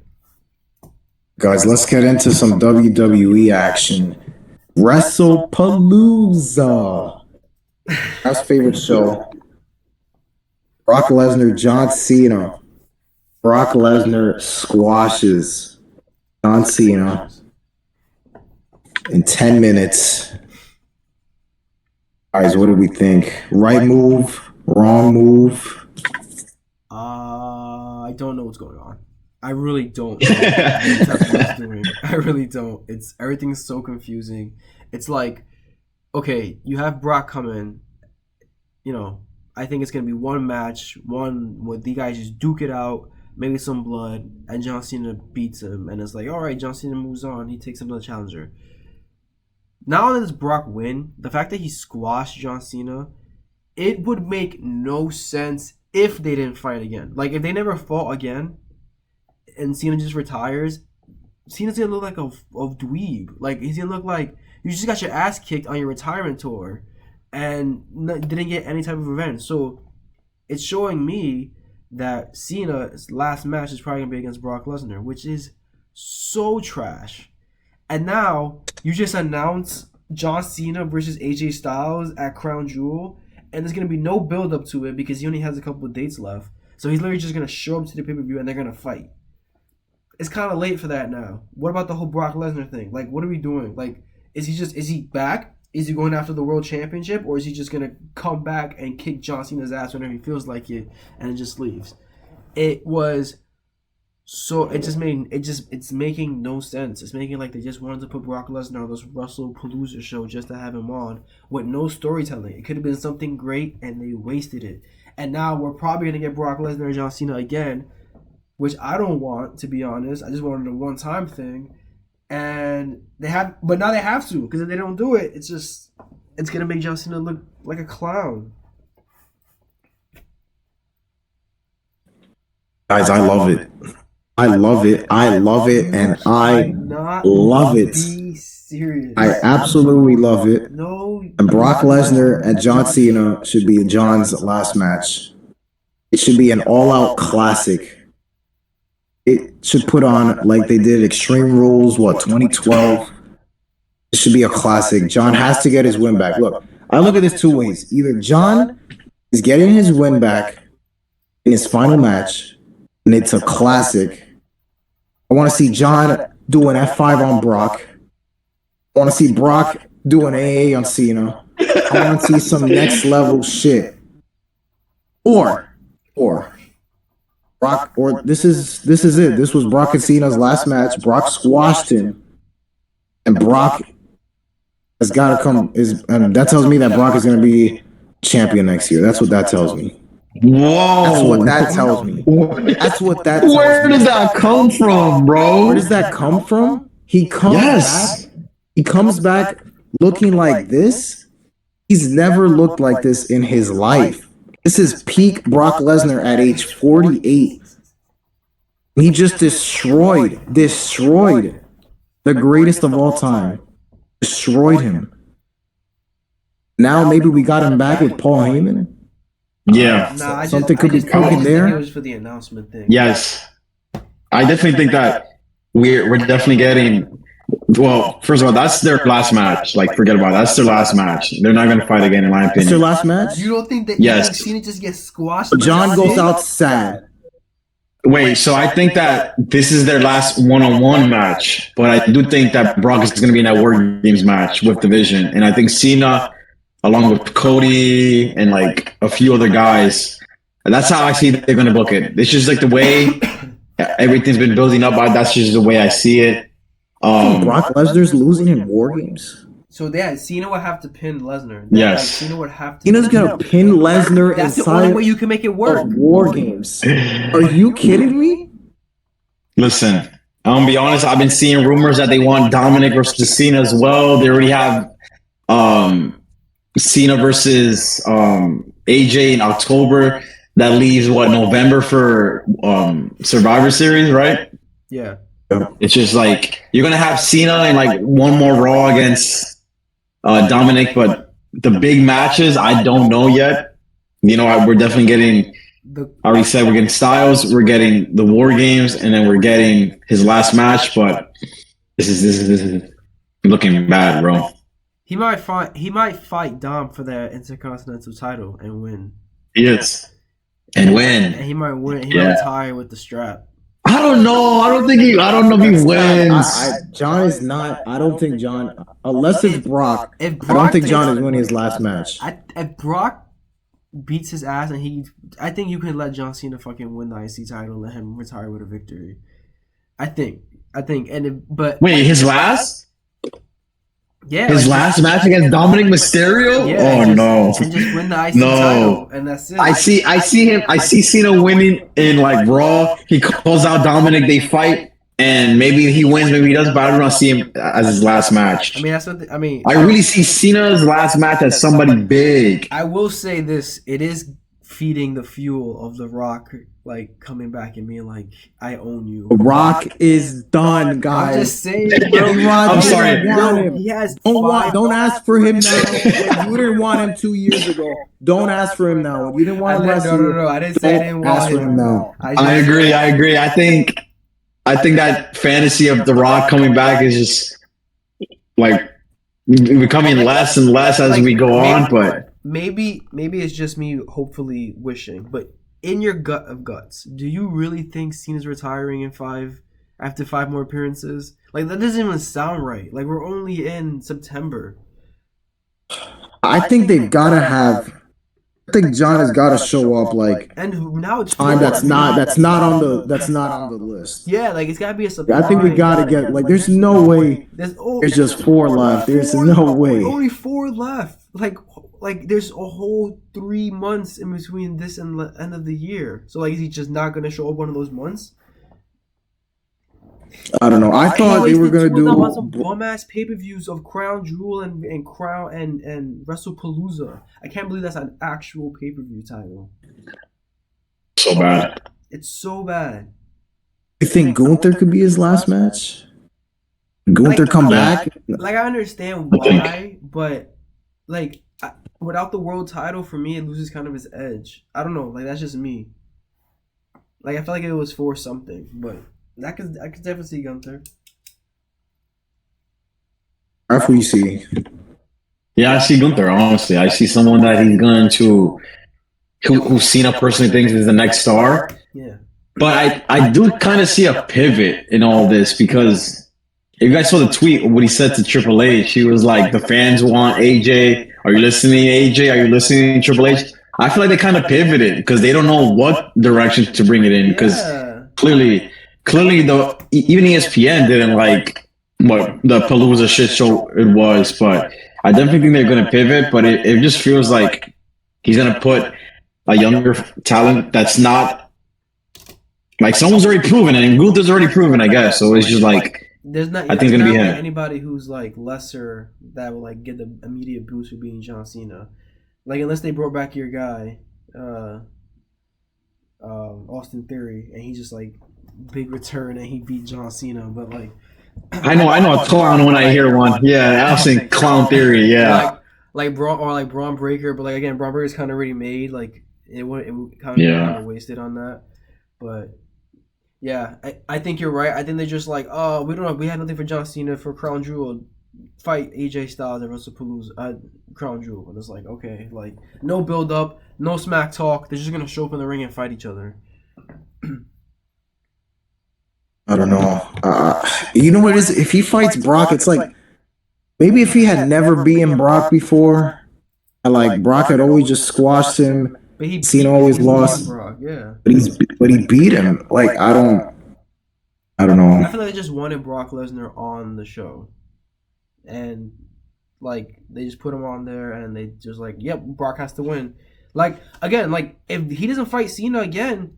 Speaker 2: Guys, let's get into some WWE action. WrestlePalooza. Our favorite show. Brock Lesnar, John Cena. Brock Lesnar squashes John Cena in 10 minutes. Guys, what do we think? Right move? Wrong move?
Speaker 3: I don't know what's going on. I really don't know what what's doing. I really don't. Everything's so confusing. It's like, okay, you have Brock come in. I think it's gonna be one match, one where the guys just duke it out, maybe some blood, and John Cena beats him, and it's like, all right, John Cena moves on. He takes another challenger. Now that this Brock win, the fact that he squashed John Cena, it would make no sense if they didn't fight again. Like, if they never fought again, and Cena just retires, Cena's gonna look like a dweeb. Like, he's gonna look like you just got your ass kicked on your retirement tour and didn't get any type of revenge. So it's showing me that Cena's last match is probably gonna be against Brock Lesnar, which is so trash. And now you just announce John Cena versus AJ Styles at Crown Jewel, and there's gonna be no build up to it because he only has a couple of dates left. So he's literally just gonna show up to the pay-per-view and they're gonna fight. It's kind of late for that now. What about the whole Brock Lesnar thing? Like, what are we doing? Like, is he back? Is he going after the world championship, or is he just gonna come back and kick John Cena's ass whenever he feels like it and it just leaves? It was so it's making no sense. It's making like they just wanted to put Brock Lesnar on this WrestlePalooza show just to have him on with no storytelling. It could have been something great and they wasted it. And now we're probably gonna get Brock Lesnar and John Cena again, which I don't want, to be honest. I just wanted a one-time thing. And but now they have to, because if they don't do it, it's gonna make John Cena look like a clown.
Speaker 2: Guys, I love it. I love it. I love it. And I love it.
Speaker 3: Be serious.
Speaker 2: I absolutely love it.
Speaker 3: No.
Speaker 2: And Brock Lesnar and John Cena should be John's last match. It should be an all-out classic. It should put on like they did Extreme Rules, 2012. It should be a classic. John has to get his win back. Look, I look at this 2 ways. Either John is getting his win back in his final match, and it's a classic. I want to see John do an F5 on Brock. I want to see Brock do an AA on Cena. I want to see some next level shit. Or Brock, or this is it. This was Brock and Cena's last match. Brock squashed him, and Brock has got to come. And that tells me that Brock is going to be champion next year. That's what that tells me.
Speaker 1: Whoa!
Speaker 2: That's what that tells me. That's what that tells
Speaker 1: Where does that come from, bro?
Speaker 2: Where does that come from? He comes back. He comes back looking like this. He's never looked like this in his life. This is peak Brock Lesnar at age 48. He just destroyed the greatest of all time. Destroyed him. Now maybe we got him back with Paul Heyman.
Speaker 1: Yeah.
Speaker 3: Nah,
Speaker 2: Something could be cooking there.
Speaker 3: It was for the announcement thing.
Speaker 1: Yes. I definitely think that we're definitely getting. Well, first of all, that's their last match. Like, forget about it. That's their last match. They're not going to fight again, in my
Speaker 2: It's their
Speaker 1: opinion.
Speaker 2: last match?
Speaker 3: You don't think that
Speaker 1: Yes.
Speaker 3: Cena just gets squashed?
Speaker 2: John goes out sad.
Speaker 1: Wait, so I think that this is their last one-on-one match, but I do think that Brock is going to be in that War Games match with Division, and I think Cena, along with Cody and like a few other guys, that's how I see they're going to book it. It's just like the way everything's been building up. That's just the way I see it.
Speaker 2: Brock Lesnar's losing in War Games.
Speaker 3: So Cena would have to pin Lesnar.
Speaker 1: Yes.
Speaker 3: Cena would have to.
Speaker 2: Cena's gonna pin Lesnar
Speaker 3: That's the only way
Speaker 2: inside
Speaker 3: you can make it work.
Speaker 2: of War Games. Are you kidding me?
Speaker 1: Listen, I'm gonna be honest. I've been seeing rumors that they want Dominic versus Cena as well. They already have Cena versus AJ in October. That leaves November for Survivor Series, right?
Speaker 3: Yeah.
Speaker 1: It's just like you're gonna have Cena and like one more Raw against Dominic, but the big matches I don't know yet. You know, we're definitely getting. I already said we're getting Styles, we're getting the War Games, and then we're getting his last match. But this is looking bad, bro.
Speaker 3: He might fight Dom for that Intercontinental title and win.
Speaker 1: He is, and win.
Speaker 3: And he might win. He might retire with the strap.
Speaker 1: I don't know. I don't know if he wins.
Speaker 2: John is not. I don't think John, unless it's Brock.
Speaker 3: If
Speaker 2: I
Speaker 3: Brock
Speaker 2: don't think John is winning his last match.
Speaker 3: If Brock beats his ass I think you can let John Cena fucking win the IC title and let him retire with a victory. I think, but
Speaker 1: wait, his last?
Speaker 3: Yeah,
Speaker 1: his last match against Dominic Mysterio?
Speaker 3: Yeah,
Speaker 1: no!
Speaker 3: And just win the IC title, and that's it.
Speaker 1: I see Cena winning in like Raw. He calls out Dominic, they fight, and maybe he wins, maybe he doesn't. But I don't see him as his last match.
Speaker 3: I mean, that's what
Speaker 1: I really see Cena's last match as somebody big.
Speaker 3: I will say this: it is feeding the fuel of The Rock, like coming back and being like, "I own you."
Speaker 2: Rock is done, guys.
Speaker 3: I'm just saying, bro.
Speaker 1: I'm sorry.
Speaker 3: He has
Speaker 2: don't ask for him now. You didn't want him 2 years ago. Don't ask for him now. You didn't want him last year.
Speaker 3: No. I didn't say I didn't want
Speaker 2: ask for him now.
Speaker 1: I agree. I think that fantasy of The Rock coming back is just like becoming less and less as we go on. But
Speaker 3: maybe it's just me hopefully wishing, but in your gut of guts, do you really think Cena's retiring after 5 more appearances? Like, that doesn't even sound right. Like, we're only in September.
Speaker 2: I think they've got to have. I think John has got to show up like.
Speaker 3: And now it's
Speaker 2: time that's not on the list.
Speaker 3: Yeah, like it's got to be a surprise.
Speaker 2: I think we got to get like. There's no way. There's just 4 left. There's no way.
Speaker 3: Only 4 left. Like there's a whole 3 months in between this and the end of the year. So like, is he just not gonna show up one of those months?
Speaker 2: I don't know. I thought they were gonna do
Speaker 3: some bum ass pay-per-views of Crown Jewel and Crown and WrestlePalooza. I can't believe that's an actual pay-per-view title.
Speaker 1: So bad.
Speaker 3: It's so bad.
Speaker 2: You think Gunther could be his last match? Gunther come back?
Speaker 3: Like, I understand why, but like without the world title, for me, it loses kind of its edge. I don't know. Like, that's just me. Like, I feel like it was for something, but I could definitely see Gunther.
Speaker 2: That's what you see.
Speaker 1: Yeah, I see Gunther, honestly. I see someone that he's going to who Cena personally thinks is the next star.
Speaker 3: Yeah.
Speaker 1: But I do kind of see a pivot in all this because if you guys saw the tweet, what he said to Triple H, he was like, "The fans want AJ. Are you listening, AJ? Are you listening, Triple H?" I feel like they kind of pivoted because they don't know what direction to bring it in. Because
Speaker 3: Yeah.
Speaker 1: clearly, even ESPN didn't like what the Palooza shit show it was. But I definitely think they're going to pivot. But it just feels like he's going to put a younger talent that's not like someone's already proven it, and Gunther's already proven, I guess. So it's just like.
Speaker 3: There's not.
Speaker 1: I think it's gonna be him.
Speaker 3: Anybody who's like lesser that will like get the immediate boost for being John Cena, like unless they brought back your guy, Austin Theory, and he just like big return and he beat John Cena. But like,
Speaker 1: I know a clown when I hear one. Yeah, Austin Clown Theory. Yeah,
Speaker 3: like Braun Breaker, but like again, Braun Breaker's kind of already made. Like it kind of wasted on that, but. Yeah, I think you're right. I think they're just like, oh, we don't know. We had nothing for John Cena for Crown Jewel. Fight AJ Styles at WrestlePalooza, Crown Jewel. And it's like, okay, like, no build up, no smack talk. They're just going to show up in the ring and fight each other.
Speaker 2: I don't know. You know what it is? If he fights Brock, it's like, maybe if he had never beaten Brock before, and like Brock had always just squashed him.
Speaker 3: But
Speaker 2: Cena always lost.
Speaker 3: Brock, yeah.
Speaker 2: But he beat him. Like I don't know.
Speaker 3: I feel like they just wanted Brock Lesnar on the show, and like they just put him on there, and they just like, yep, Brock has to win. Like again, like if he doesn't fight Cena again,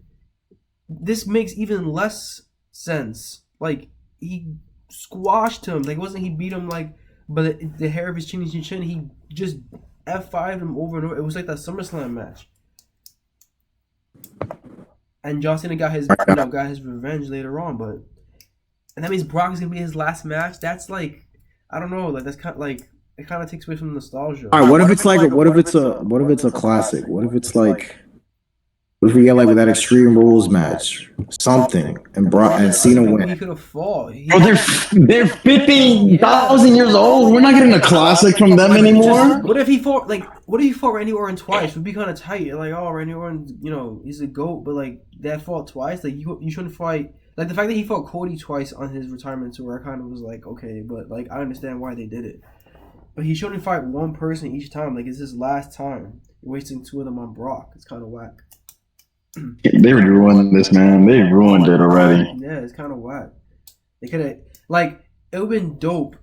Speaker 3: this makes even less sense. Like he squashed him. Like wasn't he beat him like, but the hair of his chin, he just F5'd him over and over. It was like that SummerSlam match. And John Cena got his revenge later on, but and that means Brock is gonna be his last match. That's like I don't know, like that's kind of like it kind of takes away from the nostalgia.
Speaker 2: All right, what if it's a classic? What if it's like what if we get like with that Extreme Rules match, something, and Brock and Cena win?
Speaker 3: He could have fought.
Speaker 1: Bro, they're 50,000 years old. We're not getting a classic from them anymore.
Speaker 3: What if he fought Randy Orton twice? Would be kind of tight. Like, oh, Randy Orton, he's a GOAT, but like that fought twice. Like you shouldn't fight. Like the fact that he fought Cody twice on his retirement tour, I kind of was like, okay, but like I understand why they did it. But he shouldn't fight one person each time. Like it's his last time. You're wasting two of them on Brock. It's kind of whack.
Speaker 1: They ruined this, man. They ruined it already.
Speaker 3: Yeah, it's kind of whack. They could have, like, it would have been dope.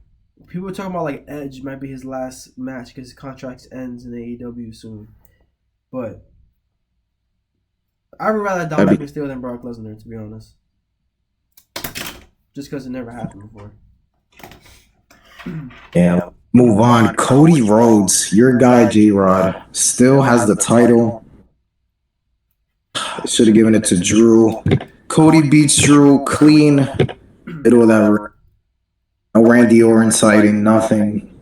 Speaker 3: People were talking about, like, Edge might be his last match because his contract ends in AEW soon. But I would rather Dominic Mysterio than Brock Lesnar, to be honest. Just because it never happened before.
Speaker 2: Yeah. Move on. Cody Rhodes, your guy, J-Rod, still has the title. Should have given it to Drew. Cody beats Drew clean. Middle of that. No Randy Orton sighting, nothing.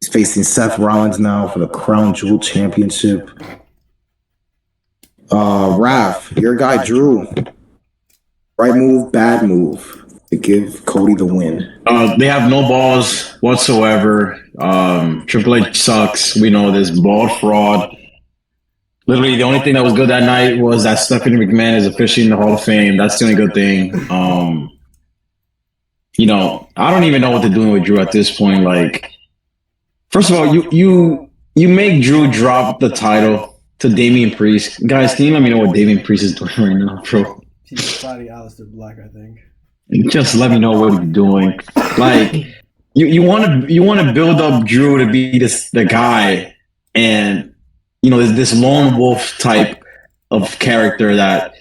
Speaker 2: He's facing Seth Rollins now for the Crown Jewel Championship. Raph, your guy Drew. Right move, bad move to give Cody the win.
Speaker 1: They have no balls whatsoever. Triple H sucks. We know this. Bald fraud. Literally, the only thing that was good that night was that Stephanie McMahon is officially in the Hall of Fame. That's the only good thing. I don't even know what they're doing with Drew at this point. Like, first of all, you make Drew drop the title to Damian Priest. Guys, can you let me know what Damian Priest is doing right now, bro?
Speaker 3: He's fighting Aleister Black, I think.
Speaker 1: Just let me know what he's doing. Like, you want to build up Drew to be the guy, and this lone wolf type of character that,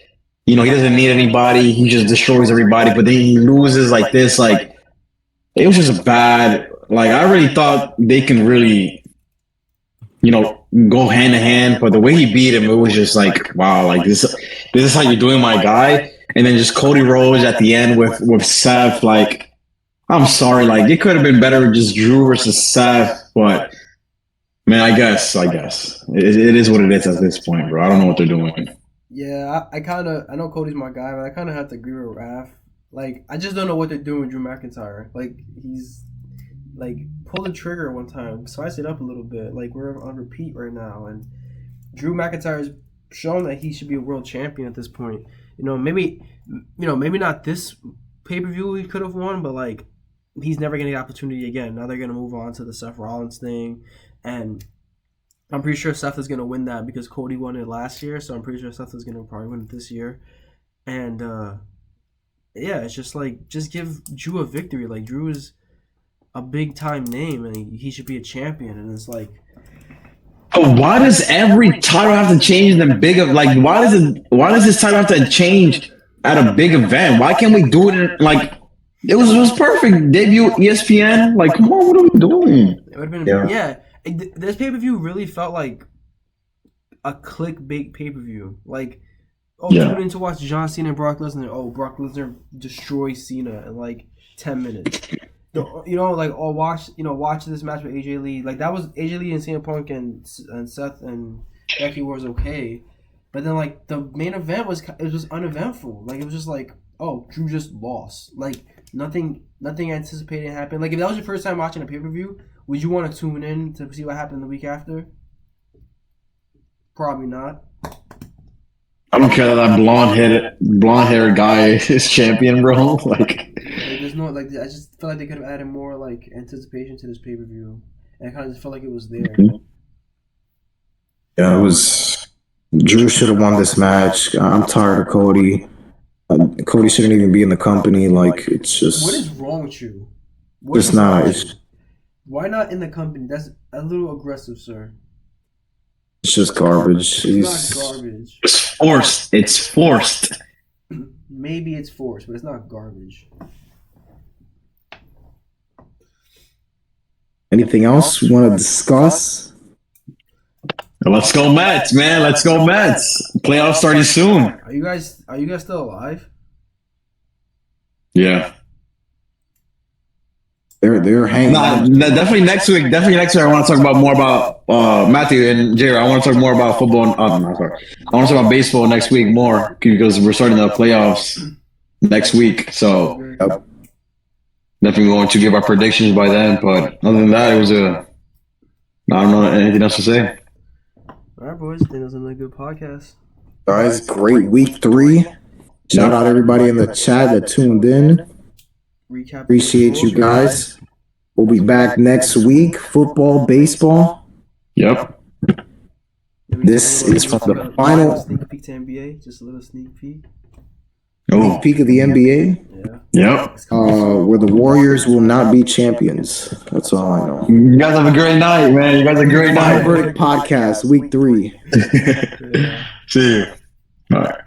Speaker 1: he doesn't need anybody. He just destroys everybody. But then he loses like this. Like, it was just bad. Like, I really thought they can really, go hand in hand. But the way he beat him, it was just like, wow, like this is how you're doing my guy. And then just Cody Rhodes at the end with Seth. Like, I'm sorry. Like, it could have been better with just Drew versus Seth. But man, I guess it is what it is at this point, bro. I don't know what they're doing.
Speaker 3: Yeah, I know Cody's my guy, but I kind of have to agree with Raph. Like, I just don't know what they're doing with Drew McIntyre. Like, he's like pulled the trigger one time, spice it up a little bit. Like, we're on repeat right now, and Drew McIntyre's shown that he should be a world champion at this point. Maybe not this pay-per-view he could have won, but like he's never going to get opportunity again. Now they're going to move on to the Seth Rollins thing, and I'm pretty sure Seth is going to win that because Cody won it last year, so I'm pretty sure Seth is going to probably win it this year. And yeah, it's just like, just give Drew a victory. Like, Drew is a big time name, and he should be a champion. And it's like,
Speaker 1: oh, why does every title have to change in the big of like? Why does this title have to change at a big event? Why can't we do it in, like? It was perfect debut ESPN. Like, come on, what are we doing?
Speaker 3: It would have been yeah. This pay per view really felt like a clickbait pay per view. Like, tune in to watch John Cena and Brock Lesnar. Oh, Brock Lesnar destroys Cena in like 10 minutes. You know, like, watch this match with AJ Lee. Like, that was AJ Lee and CM Punk and Seth and Becky was okay, but then like the main event was uneventful. Like, it was just like, oh, Drew just lost. Like, nothing anticipated happened. Like, if that was your first time watching a pay per view, would you want to tune in to see what happened the week after? Probably not.
Speaker 1: I don't care that blonde haired guy is champion, bro. Like,
Speaker 3: there's no, like, I just felt like they could have added more like anticipation to this pay per view, and I kind of just felt like it was there.
Speaker 2: Yeah, it was. Drew should have won this match. I'm tired of Cody. Cody shouldn't even be in the company. Like, it's just.
Speaker 3: What is wrong with you?
Speaker 2: It's not.
Speaker 3: Why not in the company? That's a little aggressive, sir.
Speaker 2: It's just garbage.
Speaker 3: It's not garbage.
Speaker 1: It's forced.
Speaker 3: Maybe it's forced, but it's not garbage.
Speaker 2: Anything else you want to discuss?
Speaker 1: Let's go Mets, man. Let's go Mets. Playoffs starting soon.
Speaker 3: Are you guys still alive?
Speaker 1: Yeah.
Speaker 2: They're hanging.
Speaker 1: Definitely next week. I want to talk about more about Matthew and Jerry. I want to talk more about football. I want to talk about baseball next week more because we're starting the playoffs next week. So definitely going to give our predictions by then. But other than that, it was I don't know anything else to say.
Speaker 3: All right, boys. I think that was another good podcast.
Speaker 2: Guys, great week 3. Shout out everybody in the chat that tuned in.
Speaker 3: Recap.
Speaker 2: Appreciate you guys. We'll be back next week. Football, baseball.
Speaker 1: Yep.
Speaker 2: This is from the final
Speaker 3: sneak peek to NBA. Just a little sneak peek.
Speaker 2: sneak peek of the NBA.
Speaker 1: Yeah. Yep.
Speaker 2: Where the Warriors will not be champions. That's all I know.
Speaker 1: You guys have a great night, man. You guys have a great night.
Speaker 2: Verdict podcast, week 3.
Speaker 1: See you. All right.